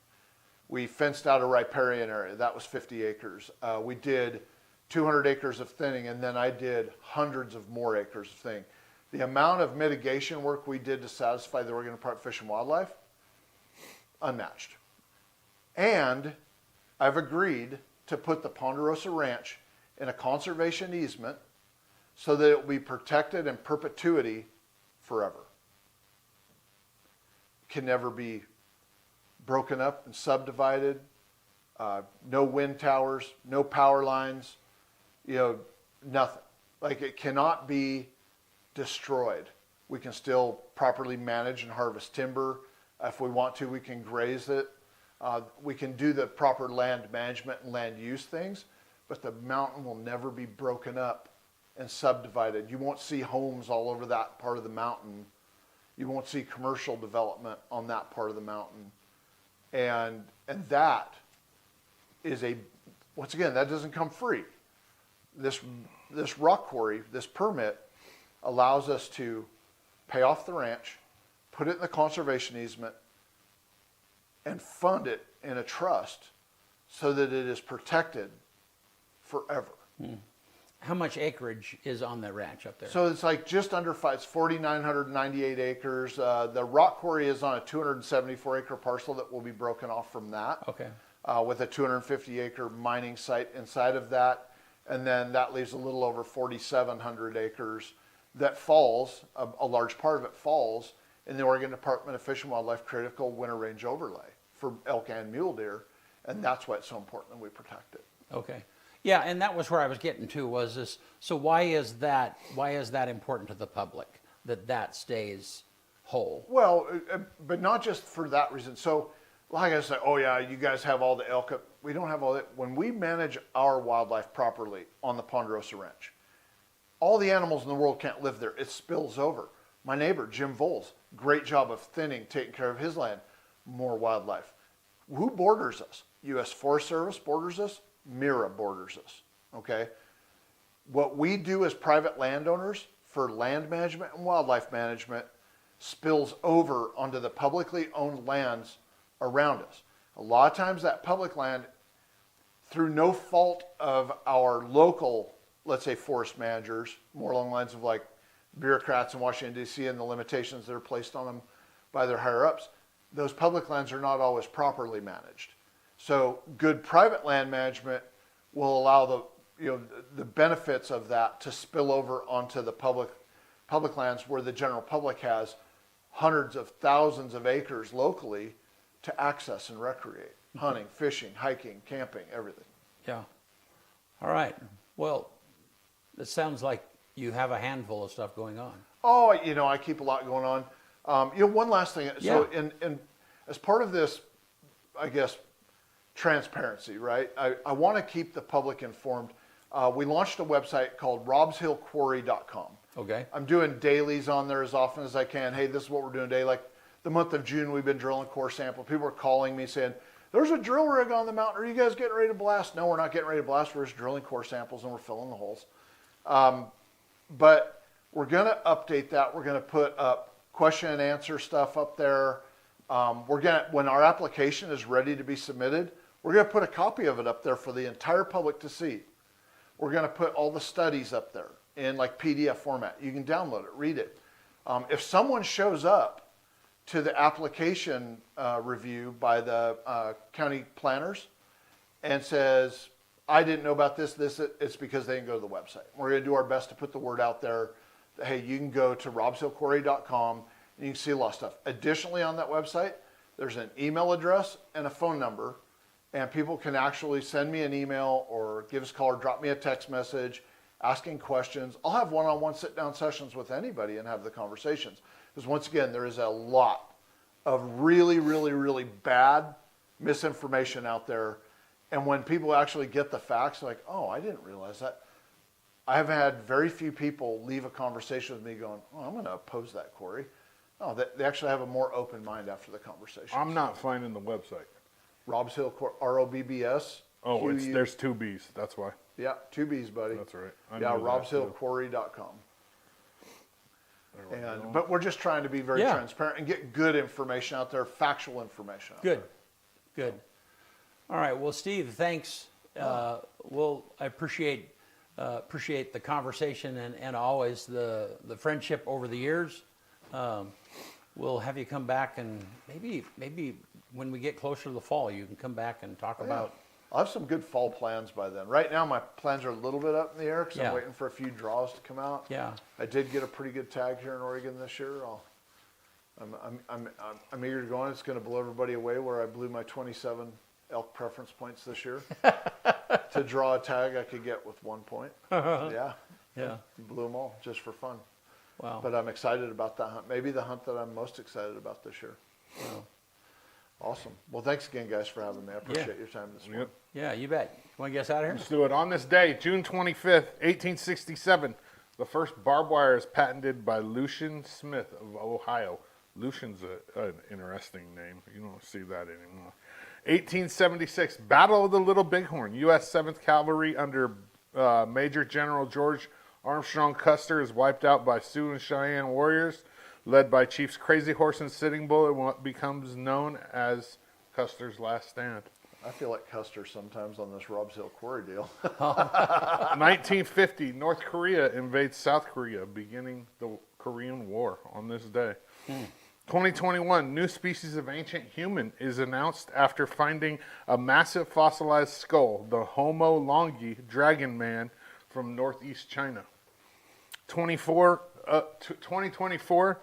We fenced out a riparian area. That was 50 acres. We did 200 acres of thinning, and then I did hundreds of more acres of thinning. The amount of mitigation work we did to satisfy the Oregon Department of Fish and Wildlife, unmatched. And I've agreed to put the Ponderosa Ranch in a conservation easement so that it will be protected in perpetuity forever. Can never be broken up and subdivided. No wind towers, no power lines, you know, nothing. Like, it cannot be destroyed. We can still properly manage and harvest timber. If we want to, we can graze it. We can do the proper land management and land use things, but the mountain will never be broken up and subdivided. You won't see homes all over that part of the mountain. You won't see commercial development on that part of the mountain. And that is once again, that doesn't come free. This rock quarry, this permit, allows us to pay off the ranch, put it in the conservation easement, and fund it in a trust so that it is protected forever.
How much acreage is on the ranch up there?
So it's like just under it's 4,998 acres. The rock quarry is on a 274 acre parcel that will be broken off from that.
Okay.
With a 250 acre mining site inside of that. And then that leaves a little over 4,700 acres that falls, a large part of it falls in the Oregon Department of Fish and Wildlife critical winter range overlay for elk and mule deer. And that's why it's so important that we protect it.
Okay. Yeah, and that was where I was getting to, was this, so why is that important to the public, that stays whole?
Well, but not just for that reason. So, like I said, oh yeah, you guys have all the elk. We don't have all that. When we manage our wildlife properly on the Ponderosa Ranch, all the animals in the world can't live there. It spills over. My neighbor, Jim Voles, great job of thinning, taking care of his land. More wildlife. Who borders us? U.S. Forest Service borders us. MIRA borders us, okay? What we do as private landowners for land management and wildlife management spills over onto the publicly owned lands around us. A lot of times that public land, through no fault of our local, let's say, forest managers, more along the lines of like bureaucrats in Washington, D.C. and the limitations that are placed on them by their higher-ups, those public lands are not always properly managed. So good private land management will allow the benefits of that to spill over onto the public lands where the general public has hundreds of thousands of acres locally to access and recreate. Hunting, fishing, hiking, camping, everything.
Yeah. All right. Well, it sounds like you have a handful of stuff going on.
Oh, I keep a lot going on. One last thing.
Yeah.
So in as part of this, I guess, transparency, right? I want to keep the public informed. We launched a website called robshillquarry.com.
Okay.
I'm doing dailies on there as often as I can. Hey, this is what we're doing today. Like the month of June, we've been drilling core sample. People are calling me saying, there's a drill rig on the mountain. Are you guys getting ready to blast? No, we're not getting ready to blast. We're just drilling core samples and we're filling the holes. But we're going to update that. We're going to put up question and answer stuff up there. When our application is ready to be submitted, we're going to put a copy of it up there for the entire public to see. We're going to put all the studies up there in like PDF format. You can download it, read it. If someone shows up to the application review by the county planners and says, I didn't know about this, it's because they didn't go to the website. We're going to do our best to put the word out there that, hey, you can go to robshillquarry.com and you can see a lot of stuff. Additionally, on that website, there's an email address and a phone number, and people can actually send me an email or give us a call or drop me a text message asking questions. I'll have one-on-one sit-down sessions with anybody and have the conversations. Because once again, there is a lot of really, really, really bad misinformation out there. And when people actually get the facts, like, oh, I didn't realize that. I have had very few people leave a conversation with me going, oh, I'm going to oppose that, Corey. No, they actually have a more open mind after the conversation.
I'm not finding the website.
Robs Hill, ROBBS.
Oh, there's 2 B's. That's why.
Yeah, 2 B's, buddy.
That's right.
Yeah, robshillquarry.com. But we're just trying to be very transparent and get good information out there, factual information out there.
Good. All right. Well, Steve, thanks. I appreciate the conversation and always the friendship over the years. We'll have you come back, and maybe when we get closer to the fall, you can come back and talk about.
I'll have some good fall plans by then. Right now, my plans are a little bit up in the air because
Yeah.
I'm waiting for a few draws to come out.
Yeah.
I did get a pretty good tag here in Oregon this year. I'm eager to go on. It's going to blow everybody away where I blew my 27 elk preference points this year. To draw a tag I could get with 1 point. Yeah. Blew them all just for fun.
Wow.
But I'm excited about that hunt. Maybe the hunt that I'm most excited about this year.
Wow.
Awesome. Well, thanks again, guys, for having me. I appreciate your time this morning.
Yeah, you bet. Want to get us out of here?
Let's do it. On this day, June 25th, 1867, the first barbed wire is patented by Lucian Smith of Ohio. Lucian's an interesting name. You don't see that anymore. 1876, Battle of the Little Bighorn. U.S. 7th Cavalry under Major General George Armstrong Custer is wiped out by Sioux and Cheyenne warriors, led by Chiefs Crazy Horse and Sitting Bull in what becomes known as Custer's Last Stand.
I feel like Custer sometimes on this Robs Hill Quarry deal.
1950, North Korea invades South Korea, beginning the Korean War on this day. 2021, new species of ancient human is announced after finding a massive fossilized skull, the Homo longi dragon man from northeast China. 2024,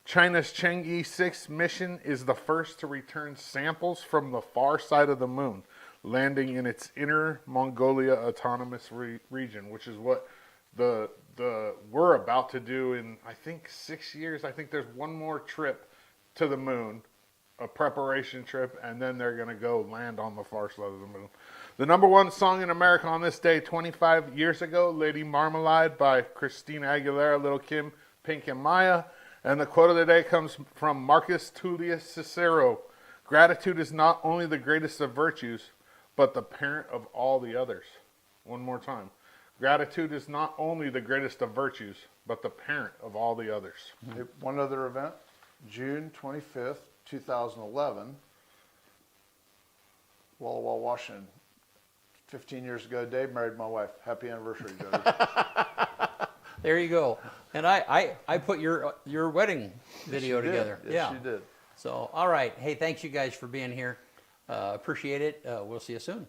China's Chang'e 6 mission is the first to return samples from the far side of the moon, landing in its Inner Mongolia Autonomous Region, which is what we're about to do in, I think, 6 years. I think there's one more trip to the moon, a preparation trip, and then they're going to go land on the far side of the moon. The #1 song in America on this day, 25 years ago, Lady Marmalade by Christina Aguilera, Lil' Kim, Pink, and Maya. And the quote of the day comes from Marcus Tullius Cicero. Gratitude is not only the greatest of virtues, but the parent of all the others. One more time. Gratitude is not only the greatest of virtues, but the parent of all the others.
Hey, one other event, June 25th, 2011, Walla Walla, Washington. 15 years ago, Dave married my wife. Happy anniversary, Jody.
There you go. And I put your wedding video together.
Yes, you did.
So, all right. Hey, thanks you guys for being here. Appreciate it. We'll see you soon.